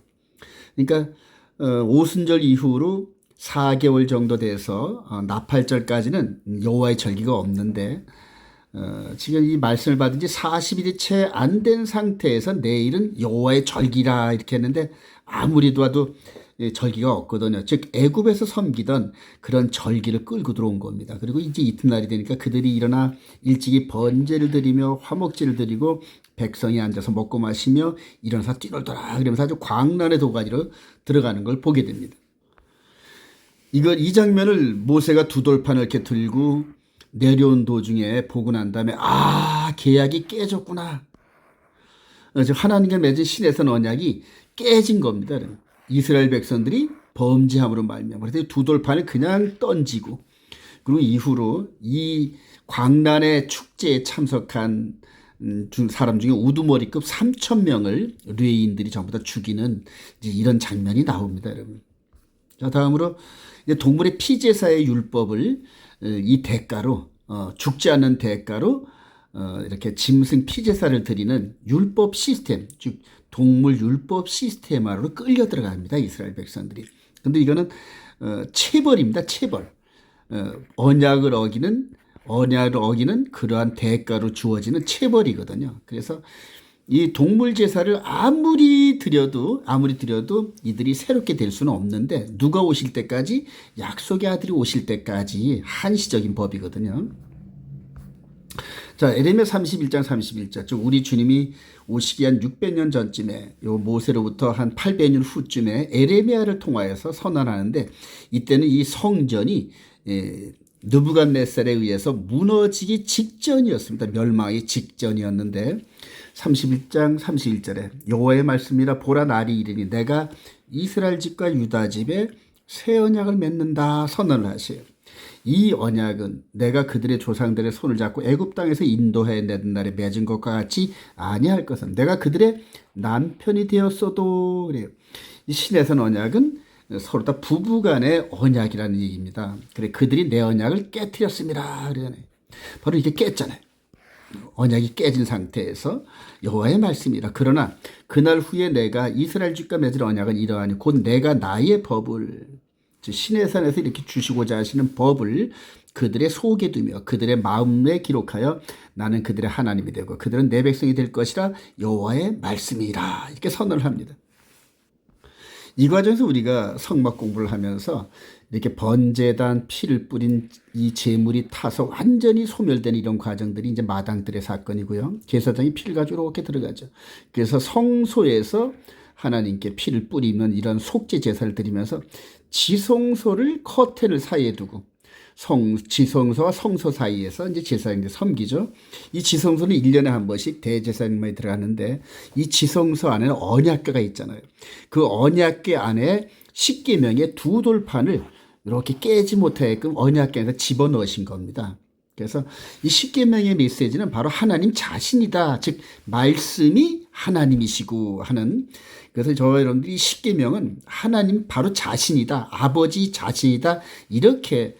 그러니까 오순절 이후로 4개월 정도 돼서 나팔절까지는 여호와의 절기가 없는데 지금 이 말씀을 받은 지 40일이 채 안 된 상태에서 내일은 여호와의 절기라 이렇게 했는데 아무리 봐도 절기가 없거든요. 즉 애굽에서 섬기던 그런 절기를 끌고 들어온 겁니다. 그리고 이제 이튿날이 되니까 그들이 일어나 일찍이 번제를 드리며 화목제를 드리고 백성이 앉아서 먹고 마시며 일어나서 뛰놀더라 그러면서 아주 광란의 도가니로 들어가는 걸 보게 됩니다. 이 장면을 모세가 두 돌판을 이렇게 들고 내려온 도중에 보고 난 다음에 계약이 깨졌구나. 하나님과 맺은 신에선 언약이 깨진 겁니다. 이스라엘 백성들이 범죄함으로 말미암아 그래서 두 돌판을 그냥 던지고 그리고 이후로 이 광란의 축제에 참석한 사람 중에 우두머리급 3,000명을 뢰인들이 전부 다 죽이는 이제 이런 장면이 나옵니다, 여러분. 자, 다음으로 이제 동물의 피제사의 율법을 이 대가로 죽지 않는 대가로 이렇게 짐승 피제사를 드리는 율법 시스템, 즉 동물 율법 시스템으로 끌려 들어갑니다, 이스라엘 백성들이. 근데 이거는 체벌입니다, 체벌. 언약을 어기는 그러한 대가로 주어지는 체벌이거든요. 그래서 이 동물 제사를 아무리 드려도 이들이 새롭게 될 수는 없는데, 누가 오실 때까지, 약속의 아들이 오실 때까지 한시적인 법이거든요. 자, 에레미야 31장 31절, 즉 우리 주님이 오시기 한 600년 전쯤에, 요 모세로부터 한 800년 후쯤에 에레미야를 통하여서 선언하는데, 이때는 이 성전이 느부갓네살에 의해서 무너지기 직전이었습니다. 멸망이 직전이었는데 31장 31절에 여호와의 말씀이라, 보라 날이 이르니 내가 이스라엘 집과 유다 집에 새 언약을 맺는다 선언을 하세요. 이 언약은 내가 그들의 조상들의 손을 잡고 애굽 땅에서 인도해 내던 날에 맺은 것과 같이 아니할 것은, 내가 그들의 남편이 되었어도. 그래요. 이 신에선 언약은 서로 다 부부간의 언약이라는 얘기입니다. 그래, 그들이 내 언약을 깨뜨렸습니다. 그러잖아요. 바로 이게 깼잖아요. 언약이 깨진 상태에서 여호와의 말씀이라. 그러나 그날 후에 내가 이스라엘 집과 맺을 언약은 이러하니 곧 내가 나의 법을, 즉 시내산에서 이렇게 주시고자 하시는 법을 그들의 속에 두며 그들의 마음에 기록하여 나는 그들의 하나님이 되고 그들은 내 백성이 될 것이라 여호와의 말씀이라. 이렇게 선언을 합니다. 이 과정에서 우리가 성막 공부를 하면서 이렇게 번제단 피를 뿌린 이 제물이 타서 완전히 소멸되는 이런 과정들이 이제 마당들의 사건이고요. 제사장이 피를 가지고 이렇게 들어가죠. 그래서 성소에서 하나님께 피를 뿌리는 이런 속죄 제사를 드리면서 지성소를 커튼을 사이에 두고 지성소와 성소 사이에서 이제 제사장들 섬기죠. 이 지성소는 1년에 한 번씩 대제사장만이 들어가는데, 이 지성소 안에는 언약궤가 있잖아요. 그 언약궤 안에 십계명의 두 돌판을 이렇게 깨지 못하게끔 언약궤 안에서 집어넣으신 겁니다. 그래서 이 십계명의 메시지는 바로 하나님 자신이다. 즉 말씀이 하나님이시고 하는, 그래서 저와 여러분들이 십계명은 하나님 바로 자신이다. 아버지 자신이다. 이렇게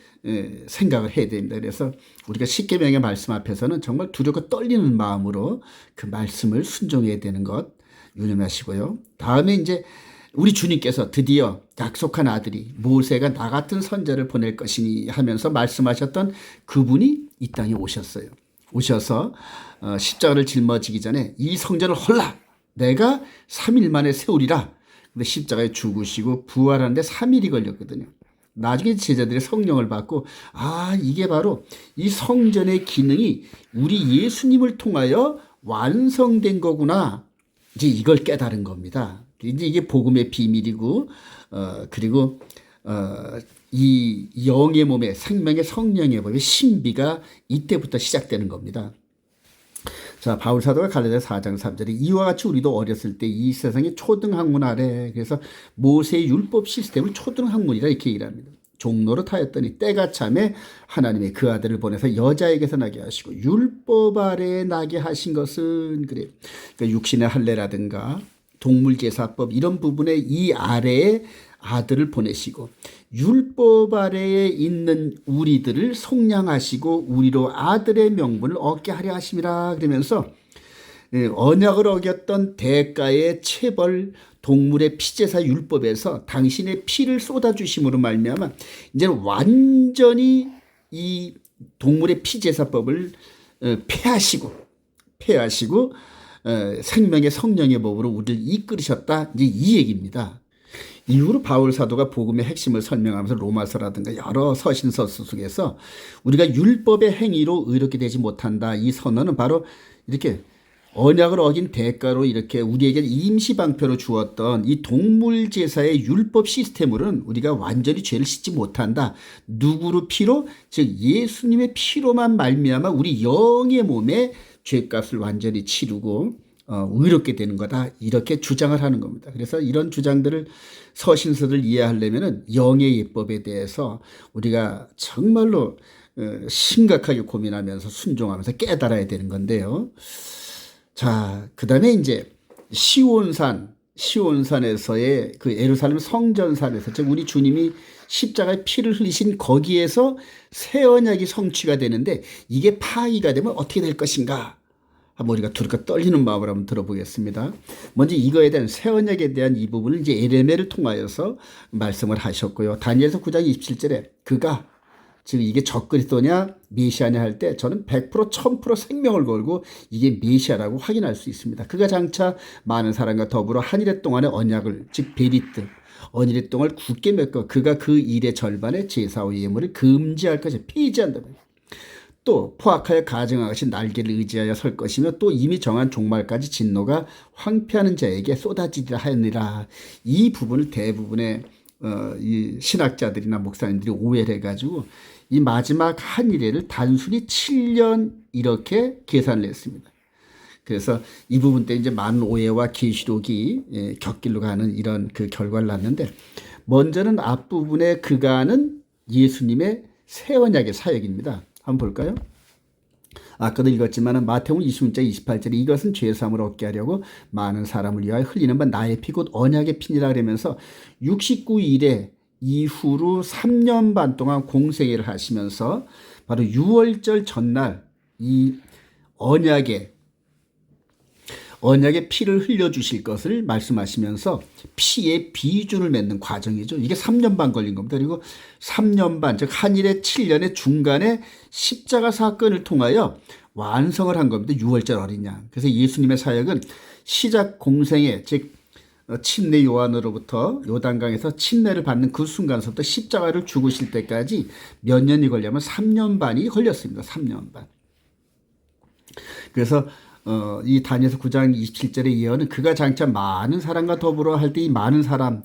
생각을 해야 됩니다. 그래서 우리가 십계명의 말씀 앞에서는 정말 두렵고 떨리는 마음으로 그 말씀을 순종해야 되는 것 유념하시고요. 다음에 이제 우리 주님께서 드디어 약속한 아들이 모세가 나 같은 선자를 보낼 것이니 하면서 말씀하셨던 그분이 이 땅에 오셨어요. 오셔서 십자가를 짊어지기 전에 이 성전을 헐라 내가 3일 만에 세우리라. 근데 십자가에 죽으시고 부활하는데 3일이 걸렸거든요. 나중에 제자들이 성령을 받고, 이게 바로 이 성전의 기능이 우리 예수님을 통하여 완성된 거구나. 이제 이걸 깨달은 겁니다. 이제 이게 복음의 비밀이고, 그리고 이 영의 몸에 생명의 성령의 법의 신비가 이때부터 시작되는 겁니다. 자, 바울 사도가 갈라디아 4장 3절에 이와 같이 우리도 어렸을 때 이 세상의 초등학문 아래, 그래서 모세의 율법 시스템을 초등학문이라 이렇게 얘기를 합니다. 종로로 타였더니 때가 참에 하나님의 그 아들을 보내서 여자에게서 나게 하시고 율법 아래에 나게 하신 것은, 그래요. 그러니까 육신의 할례라든가 동물제사법 이런 부분에 이 아래에 아들을 보내시고 율법 아래에 있는 우리들을 속량하시고 우리로 아들의 명분을 얻게 하려 하심이라. 그러면서 언약을 어겼던 대가의 체벌, 동물의 피제사 율법에서 당신의 피를 쏟아주심으로 말미암아 이제는 완전히 이 동물의 피제사법을 폐하시고 생명의 성령의 법으로 우리를 이끌으셨다. 이제 이 얘기입니다. 이후로 바울 사도가 복음의 핵심을 설명하면서 로마서라든가 여러 서신서 속에서 우리가 율법의 행위로 의롭게 되지 못한다. 이 선언은 바로 이렇게 언약을 어긴 대가로 이렇게 우리에게 임시방편으로 주었던 이 동물 제사의 율법 시스템으로는 우리가 완전히 죄를 씻지 못한다. 누구로 피로? 즉 예수님의 피로만 말미암아 우리 영의 몸에 죄값을 완전히 치르고 의롭게 되는 거다 이렇게 주장을 하는 겁니다. 그래서 이런 주장들을 서신서를 이해하려면은 영의 예법에 대해서 우리가 정말로 심각하게 고민하면서 순종하면서 깨달아야 되는 건데요. 자, 그다음에 이제 시온산에서의 그 예루살렘 성전산에서 즉 우리 주님이 십자가에 피를 흘리신 거기에서 새 언약이 성취가 되는데 이게 파기가 되면 어떻게 될 것인가? 한번 우리가 두렵고 떨리는 마음으로 한번 들어보겠습니다. 먼저 이거에 대한 새 언약에 대한 이 부분을 이제 에레미야를 통하여서 말씀을 하셨고요. 다니엘서 9장 27절에 그가 지금 이게 적그리스도냐 메시아냐 할 때 저는 100% 1000% 생명을 걸고 이게 메시아라고 확인할 수 있습니다. 그가 장차 많은 사람과 더불어 한 일의 동안의 언약을 즉 베리트 언일의 동을 굳게 맺고 그가 그 일의 절반의 제사와 예물을 금지할 것이 폐지한다. 또 포악하여 가증한 것이 날개를 의지하여 설 것이며 또 이미 정한 종말까지 진노가 황폐하는 자에게 쏟아지리라 하였느니라. 이 부분을 대부분의 이 신학자들이나 목사님들이 오해를 해가지고 이 마지막 한 일회를 단순히 7년 이렇게 계산을 했습니다. 그래서 이 부분 때 이제 많은 오해와 계시록이 곁길로 가는 이런 그 결과를 낳는데 먼저는 앞부분에 그가는 예수님의 새 언약의 사역입니다. 한번 볼까요? 아까도 읽었지만 마태복음 26장 28절에 이것은 죄사함을 얻게 하려고 많은 사람을 위하여 흘리는 바 나의 피 곧 언약의 피니라 그러면서 69일에 이후로 3년 반 동안 공생애를 하시면서 바로 6월절 전날 이 언약의 피를 흘려주실 것을 말씀하시면서 피의 비준을 맺는 과정이죠. 이게 3년 반 걸린 겁니다. 그리고 3년 반, 즉 한일의 7년의 중간에 십자가 사건을 통하여 완성을 한 겁니다. 6월절 어린 양. 그래서 예수님의 사역은 시작 공생애, 즉 침례 요한으로부터 요단강에서 침례를 받는 그 순간부터 십자가를 죽으실 때까지 몇 년이 걸려면 3년 반이 걸렸습니다. 3년 반. 그래서 이 다니엘서 9장 27절의 예언은 그가 장차 많은 사람과 더불어 할 때 이 많은 사람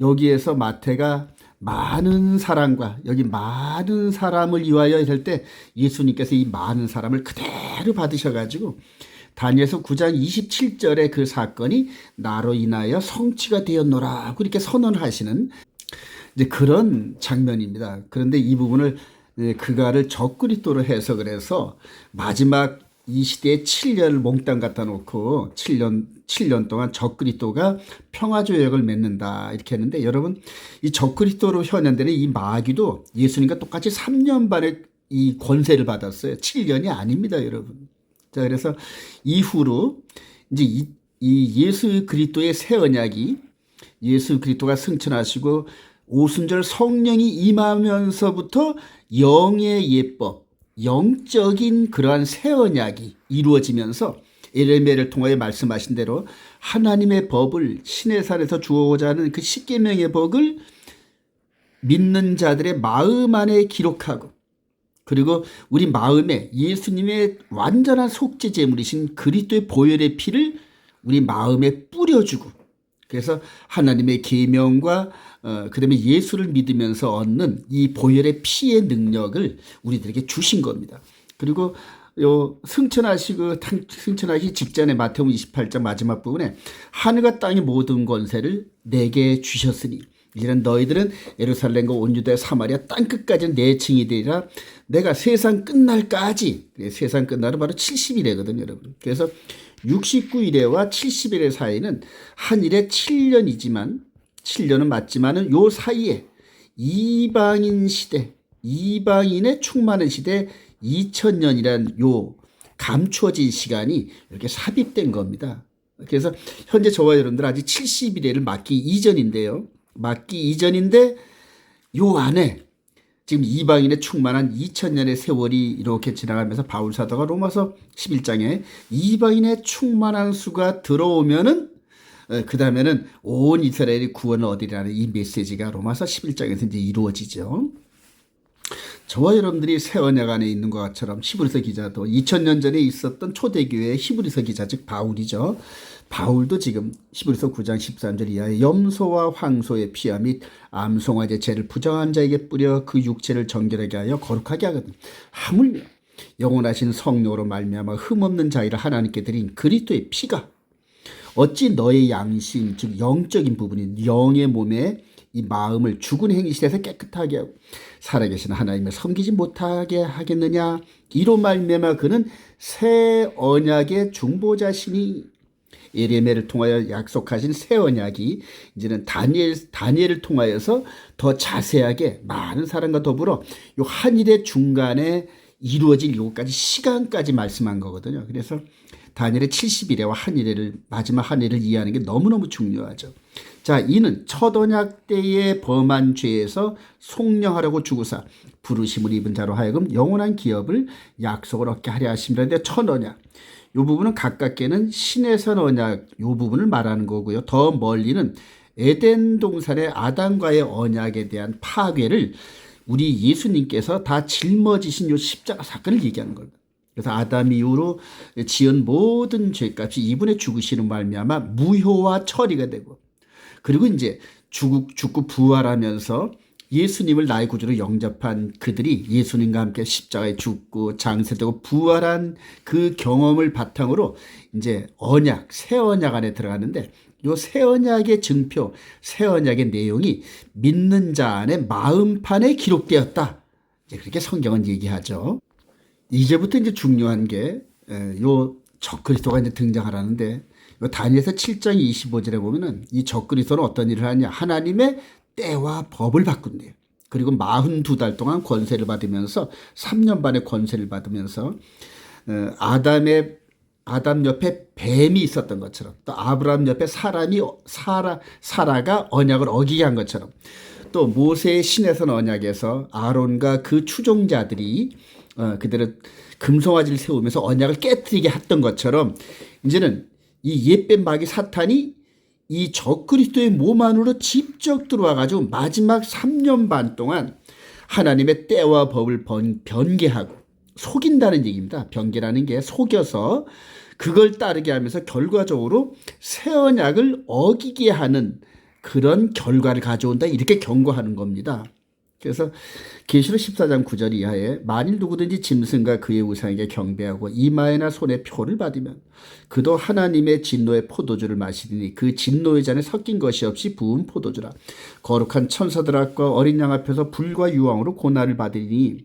여기에서 마태가 많은 사람과 여기 많은 사람을 위하여 할 때 예수님께서 이 많은 사람을 그대로 받으셔가지고 다니엘서 9장 27절의 그 사건이 나로 인하여 성취가 되었노라 그렇게 선언하시는 이제 그런 장면입니다. 그런데 이 부분을 그가를 적그리스도로 해석을 해서 마지막 이 시대에 7년을 몽땅 갖다 놓고 7년 동안 적그리스도가 평화조약을 맺는다 이렇게 했는데 여러분 이 적그리스도로 현현되는 이 마귀도 예수님과 똑같이 3년 반의 이 권세를 받았어요. 7년이 아닙니다, 여러분. 자, 그래서 이후로 이제 이 예수 그리스도의 새 언약이 예수 그리스도가 승천하시고 오순절 성령이 임하면서부터 영의 예법 영적인 그러한 새 언약이 이루어지면서 에레미야를 통하여 말씀하신 대로 하나님의 법을 신의 산에서 주어오자 하는 그 십계명의 법을 믿는 자들의 마음 안에 기록하고 그리고 우리 마음에 예수님의 완전한 속죄 제물이신 그리스도의 보혈의 피를 우리 마음에 뿌려주고 그래서 하나님의 계명과 그다음에 예수를 믿으면서 얻는 이 보혈의 피의 능력을 우리들에게 주신 겁니다. 그리고 승천하시기 직전에 마태복음 28장 마지막 부분에 하늘과 땅의 모든 권세를 내게 주셨으니 이제는 너희들은 예루살렘과 온 유대 사마리아 땅끝까지는 내 증이 되리라. 내가 세상 끝날까지 세상 끝날은 바로 70일이거든요, 여러분. 그래서 69일에와 70일의 사이는 한 일에 7년이지만 7년은 맞지만은 요 사이에 이방인 시대, 이방인의 충만한 시대 2000년이란 요 감추어진 시간이 이렇게 삽입된 겁니다. 그래서 현재 저와 여러분들 아직 70일에를 맞기 이전인데요. 맞기 이전인데 요 안에 지금 이방인의 충만한 2000년의 세월이 이렇게 지나가면서 바울 사도가 로마서 11장에 이방인의 충만한 수가 들어오면은 그 다음에는 온 이스라엘이 구원을 얻으리라는 이 메시지가 로마서 11장에서 이제 이루어지죠. 저와 여러분들이 새 언약 안에 있는 것처럼 히브리서 기자도 2000년 전에 있었던 초대교회의 히브리서 기자 즉 바울이죠. 바울도 지금 히브리서 9장 13절 이하에 염소와 황소의 피와 및 암송아지의 죄를 부정한 자에게 뿌려 그 육체를 정결하게 하여 거룩하게 하거든. 하물며 영원하신 성령으로 말미암아 흠없는 자유를 하나님께 드린 그리스도의 피가 어찌 너의 양심 즉 영적인 부분인 영의 몸에 이 마음을 죽은 행실에서 깨끗하게 하고 살아계신 하나님을 섬기지 못하게 하겠느냐. 이로 말미암아 그는 새 언약의 중보자시니. 예레미야를 통하여 약속하신 새 언약이 이제는 다니엘을 통하여서 더 자세하게 많은 사람과 더불어 요 한일의 중간에 이루어질 요까지 시간까지 말씀한 거거든요. 그래서 다니엘의 70일에와 한일회를 마지막 한일을 이해하는 게 너무너무 중요하죠. 자, 이는 첫 언약 때에 범한 죄에서 속량하라고 주구사 부르심을 입은 자로 하여금 영원한 기업을 약속을 얻게 하려 하심이라는데, 첫 언약 이 부분은 가깝게는 신에선 언약 이 부분을 말하는 거고요. 더 멀리는 에덴 동산의 아담과의 언약에 대한 파괴를 우리 예수님께서 다 짊어지신 요 십자가 사건을 얘기하는 겁니다. 그래서 아담 이후로 지은 모든 죄값이 이분의 죽으시는 말미암아 무효와 처리가 되고, 그리고 이제 죽고 부활하면서 예수님을 나의 구주로 영접한 그들이 예수님과 함께 십자가에 죽고 장세되고 부활한 그 경험을 바탕으로 이제 언약, 새 언약 안에 들어가는데, 요 새 언약의 증표, 새 언약의 내용이 믿는 자 안에 마음판에 기록되었다. 이제 그렇게 성경은 얘기하죠. 이제부터 이제 중요한 게 요 적그리스도가 이제 등장하라는데, 요 다니엘서 7장 25절에 보면은 이 적그리스도는 어떤 일을 하냐? 하나님의 때와 법을 바꾼대요. 그리고 42달 동안 권세를 받으면서 3년 반의 권세를 받으면서 아담 옆에 뱀이 있었던 것처럼, 또 아브라함 옆에 사라가 언약을 어기게 한 것처럼, 또 모세의 신에선 언약에서 아론과 그 추종자들이 그들을 금송아지를 세우면서 언약을 깨뜨리게 했던 것처럼, 이제는 이 옛뱀 마귀 사탄이 이 적그리스도의 몸 안으로 직접 들어와 가지고 마지막 3년 반 동안 하나님의 때와 법을 변개하고 속인다는 얘기입니다. 변개라는 게 속여서 그걸 따르게 하면서 결과적으로 새 언약을 어기게 하는 그런 결과를 가져온다, 이렇게 경고하는 겁니다. 그래서 계시록 14장 9절 이하에 만일 누구든지 짐승과 그의 우상에게 경배하고 이마에나 손에 표를 받으면 그도 하나님의 진노의 포도주를 마시리니 그 진노의 잔에 섞인 것이 없이 부은 포도주라. 거룩한 천사들 앞과 어린 양 앞에서 불과 유황으로 고난을 받으리니,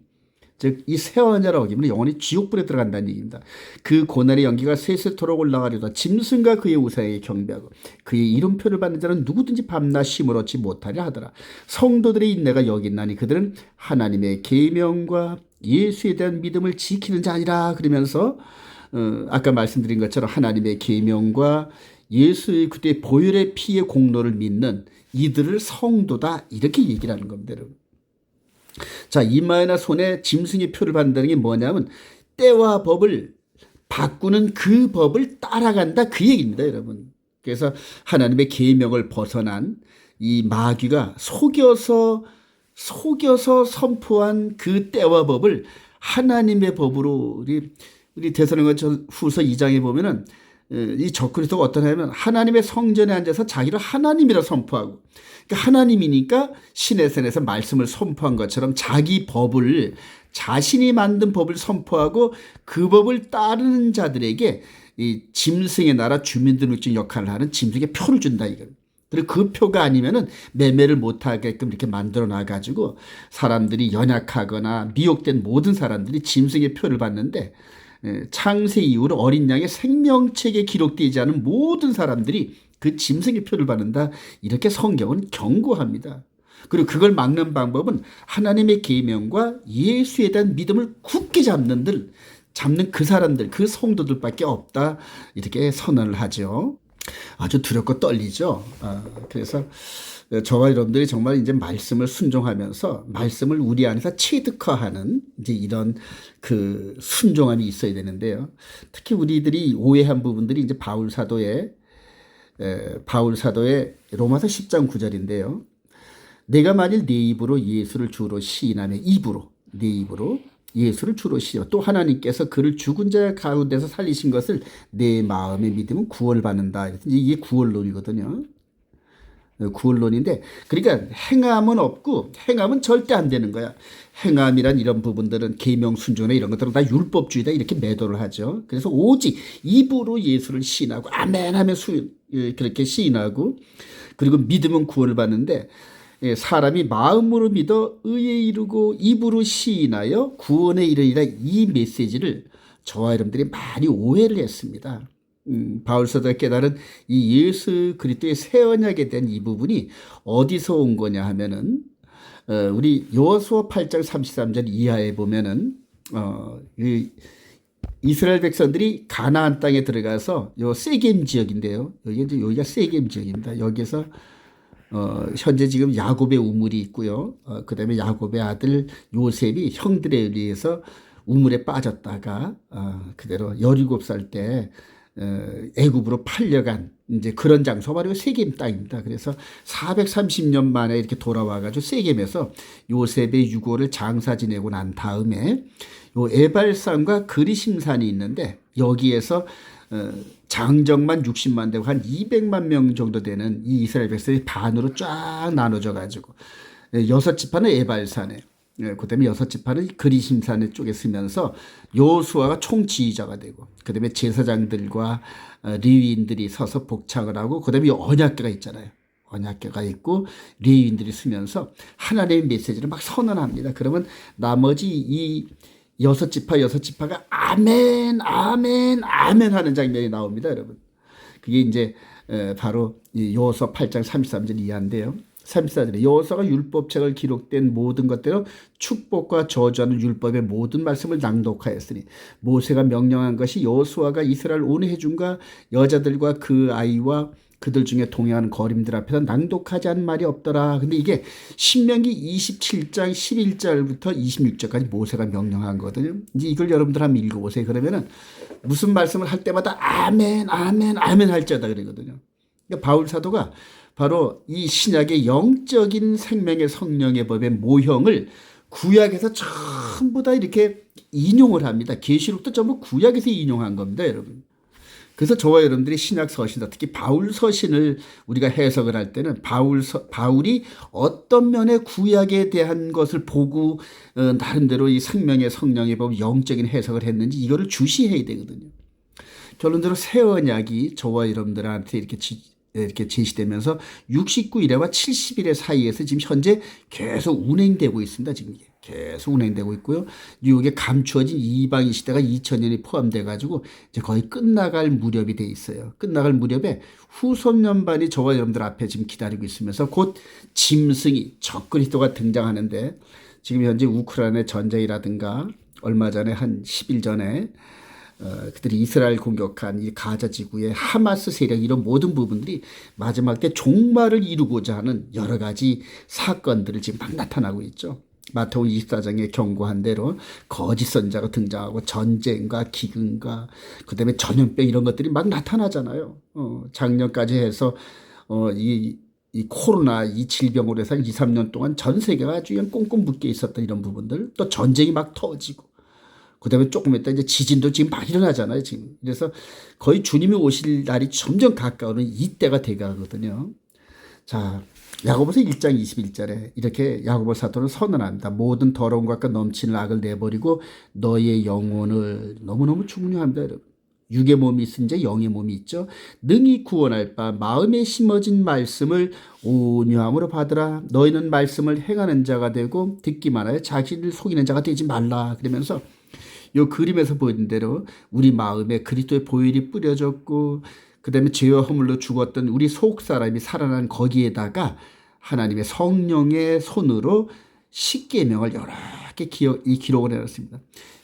즉 이 새 언약을 어기면 영원히 지옥불에 들어간다는 얘기입니다. 그 고난의 연기가 세세토록 올라가려다 짐승과 그의 우상에게 경배하고 그의 이름표를 받는 자는 누구든지 밤낮 쉼을 얻지 못하려 하더라. 성도들의 인내가 여기 있나니 그들은 하나님의 계명과 예수에 대한 믿음을 지키는 자 아니라. 그러면서 아까 말씀드린 것처럼 하나님의 계명과 예수의 그때 보혈의 피의 공로를 믿는 이들을 성도다, 이렇게 얘기를 하는 겁니다, 여러분. 자, 이마에나 손에 짐승의 표를 받는다는 게 뭐냐면 때와 법을 바꾸는 그 법을 따라간다, 그 얘기입니다, 여러분. 그래서 하나님의 계명을 벗어난 이 마귀가 속여서 선포한 그 때와 법을 하나님의 법으로, 우리 데살로니가 후서 2장에 보면은 이 적그리스도가 어떠냐면 하나님의 성전에 앉아서 자기를 하나님이라 선포하고, 그러니까 하나님이니까 신의 산에서 말씀을 선포한 것처럼 자기 법을, 자신이 만든 법을 선포하고 그 법을 따르는 자들에게 이 짐승의 나라 주민등록증 역할을 하는 짐승의 표를 준다, 이걸. 그리고 그 표가 아니면은 매매를 못하게끔 이렇게 만들어 놔가지고 사람들이 연약하거나 미혹된 모든 사람들이 짐승의 표를 받는데, 창세 이후로 어린 양의 생명책에 기록되지 않은 모든 사람들이 그 짐승의 표를 받는다, 이렇게 성경은 경고합니다. 그리고 그걸 막는 방법은 하나님의 계명과 예수에 대한 믿음을 굳게 잡는 그 사람들, 그 성도들밖에 없다, 이렇게 선언을 하죠. 아주 두렵고 떨리죠. 그래서 저와 여러분들이 정말 이제 말씀을 순종하면서 말씀을 우리 안에서 체득화하는 이제 이런 그 순종함이 있어야 되는데요. 특히 우리들이 오해한 부분들이 이제 바울 사도의 로마서 10장 9절인데요. 내가 만일 내 입으로 예수를 주로 시인하며, 내 입으로 예수를 주로 시여 또 하나님께서 그를 죽은 자 가운데서 살리신 것을 내 마음에 믿으면 구원을 받는다. 이게 구원론이거든요. 구원론인데, 그러니까 행함은 없고 행함은 절대 안 되는 거야. 행함이란 이런 부분들은 계명 순종이나 이런 것들은 다 율법주의다 이렇게 매도를 하죠. 그래서 오직 입으로 예수를 시인하고 아멘 하며 그렇게 시인하고, 그리고 믿으면 구원을 받는데, 사람이 마음으로 믿어 의에 이르고 입으로 시인하여 구원에 이르리라, 이 메시지를 저와 여러분들이 많이 오해를 했습니다. 바울 사도가 깨달은 이 예수 그리스도의 새 언약에 대한 이 부분이 어디서 온 거냐 하면은, 우리 여호수아 8장 33절 이하에 보면은, 이 이스라엘 백성들이 가나안 땅에 들어가서 요 세겜 지역인데요. 여기가 세겜 지역입니다. 여기서 현재 지금 야곱의 우물이 있고요. 그다음에 야곱의 아들 요셉이 형들에 의해서 우물에 빠졌다가 그대로 17살 때 애굽으로 팔려간 이제 그런 장소, 바로 세겜 땅입니다. 그래서 430년 만에 이렇게 돌아와가지고 세겜에서 요셉의 유고를 장사 지내고 난 다음에 요 에발산과 그리심산이 있는데, 여기에서 장정만 60만 되고 한 200만 명 정도 되는 이 이스라엘 백성이 반으로 쫙 나눠져 가지고 6지파는 에발산에, 그다음에 6지파는 그리심산 쪽에 쓰면서 여호수아가 총지휘자가 되고, 그다음에 제사장들과 레위인들이 서서 복창을 하고, 그다음에 언약궤가 있잖아요. 언약궤가 있고 레위인들이 쓰면서 하나님의 메시지를 막 선언합니다. 그러면 나머지 이 6지파가 아멘 아멘 아멘 하는 장면이 나옵니다, 여러분. 그게 이제 바로 여호수아 8장 33절 이하인데요. 34절에 여호수아가 율법책을 기록된 모든 것대로 축복과 저주하는 율법의 모든 말씀을 낭독하였으니, 모세가 명령한 것이 여호수아가 이스라엘 온 회중과 여자들과 그 아이와 그들 중에 동행하는 거림들 앞에서 낭독하지 않은 말이 없더라. 근데 이게 신명기 27장 11절부터 26절까지 모세가 명령한 거거든요. 이제 이걸 여러분들 한번 읽어보세요. 그러면은 무슨 말씀을 할 때마다 아멘 아멘 아멘 할지어다 그러거든요. 그러니까 바울 사도가 바로 이 신약의 영적인 생명의 성령의 법의 모형을 구약에서 전부 다 이렇게 인용을 합니다. 계시록도 전부 구약에서 인용한 겁니다, 여러분. 그래서 저와 여러분들이 신약 서신, 특히 바울 서신을 우리가 해석을 할 때는 바울이 어떤 면의 구약에 대한 것을 보고 나름대로 이 생명의 성령의 법 영적인 해석을 했는지 이거를 주시해야 되거든요. 결론적으로 새 언약이 저와 여러분들한테 이렇게 제시되면서 69일에와 70일의 사이에서 지금 현재 계속 운행되고 있습니다. 지금 계속 운행되고 있고요. 뉴욕에 감추어진 이방인 시대가 2000년이 포함돼 가지고 이제 거의 끝나갈 무렵이 돼 있어요. 끝나갈 무렵에 후손년반이 저와 여러분들 앞에 지금 기다리고 있으면서 곧 짐승이 적그리스도가 등장하는데, 지금 현재 우크라이나 전쟁이라든가 얼마 전에 한 10일 전에 그들이 이스라엘 공격한 이 가자 지구의 하마스 세력, 이런 모든 부분들이 마지막 때 종말을 이루고자 하는 여러 가지 사건들을 지금 막 나타나고 있죠. 마태복음 24장에 경고한 대로 거짓 선자가 등장하고 전쟁과 기근과 그다음에 전염병 이런 것들이 막 나타나잖아요. 작년까지 해서 이 코로나 이 질병으로 해서 2, 3년 동안 전 세계가 아주 그냥 꽁꽁 묶여 있었던 이런 부분들, 또 전쟁이 막 터지고, 그다음에 조금 있다 이제 지진도 지금 막 일어나잖아요, 지금. 그래서 거의 주님이 오실 날이 점점 가까우는 이때가 돼가거든요. 자, 야고보서 1장 21절에 이렇게 야고보 사도는 선언합니다. 모든 더러운 것과 넘치는 악을 내버리고 너의 영혼을, 너무너무 중요합니다, 여러분. 육의 몸이 있은 자 영의 몸이 있죠. 능히 구원할 바 마음에 심어진 말씀을 온유함으로 받으라. 너희는 말씀을 행하는 자가 되고 듣기만 하여 자기를 속이는 자가 되지 말라. 그러면서 이 그림에서 보이는 대로 우리 마음에 그리스도의 보혈이 뿌려졌고, 그 다음에 죄와 허물로 죽었던 우리 속사람이 살아난 거기에다가 하나님의 성령의 손으로 십계명을 여러 개 기록을 해놨습니다.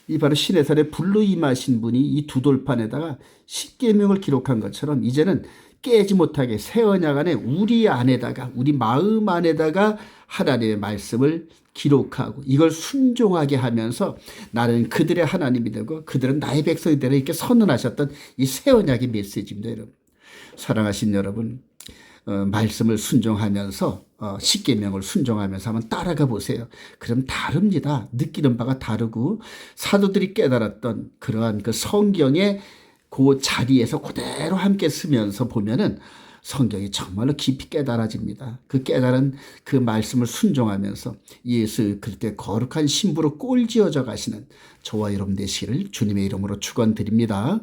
이 바로 시내산에 불로 임하신 분이 이 두 돌판에다가 십계명을 기록한 것처럼, 이제는 깨지 못하게 새 언약 안에 우리 안에다가, 우리 마음 안에다가 하나님의 말씀을 기록하고 이걸 순종하게 하면서 나는 그들의 하나님이 되고 그들은 나의 백성이 되라, 이렇게 선언하셨던 이 새 언약의 메시지입니다, 여러분. 사랑하신 여러분, 말씀을 순종하면서 십계명을 순종하면서 한번 따라가 보세요. 그럼 다릅니다. 느끼는 바가 다르고, 사도들이 깨달았던 그러한 그 성경의 그 자리에서 그대로 함께 쓰면서 보면은 성경이 정말로 깊이 깨달아집니다. 그 깨달은 그 말씀을 순종하면서 예수 그리스도의 거룩한 신부로 꼴지어져 가시는 저와 여러분 되시기를 주님의 이름으로 축원드립니다.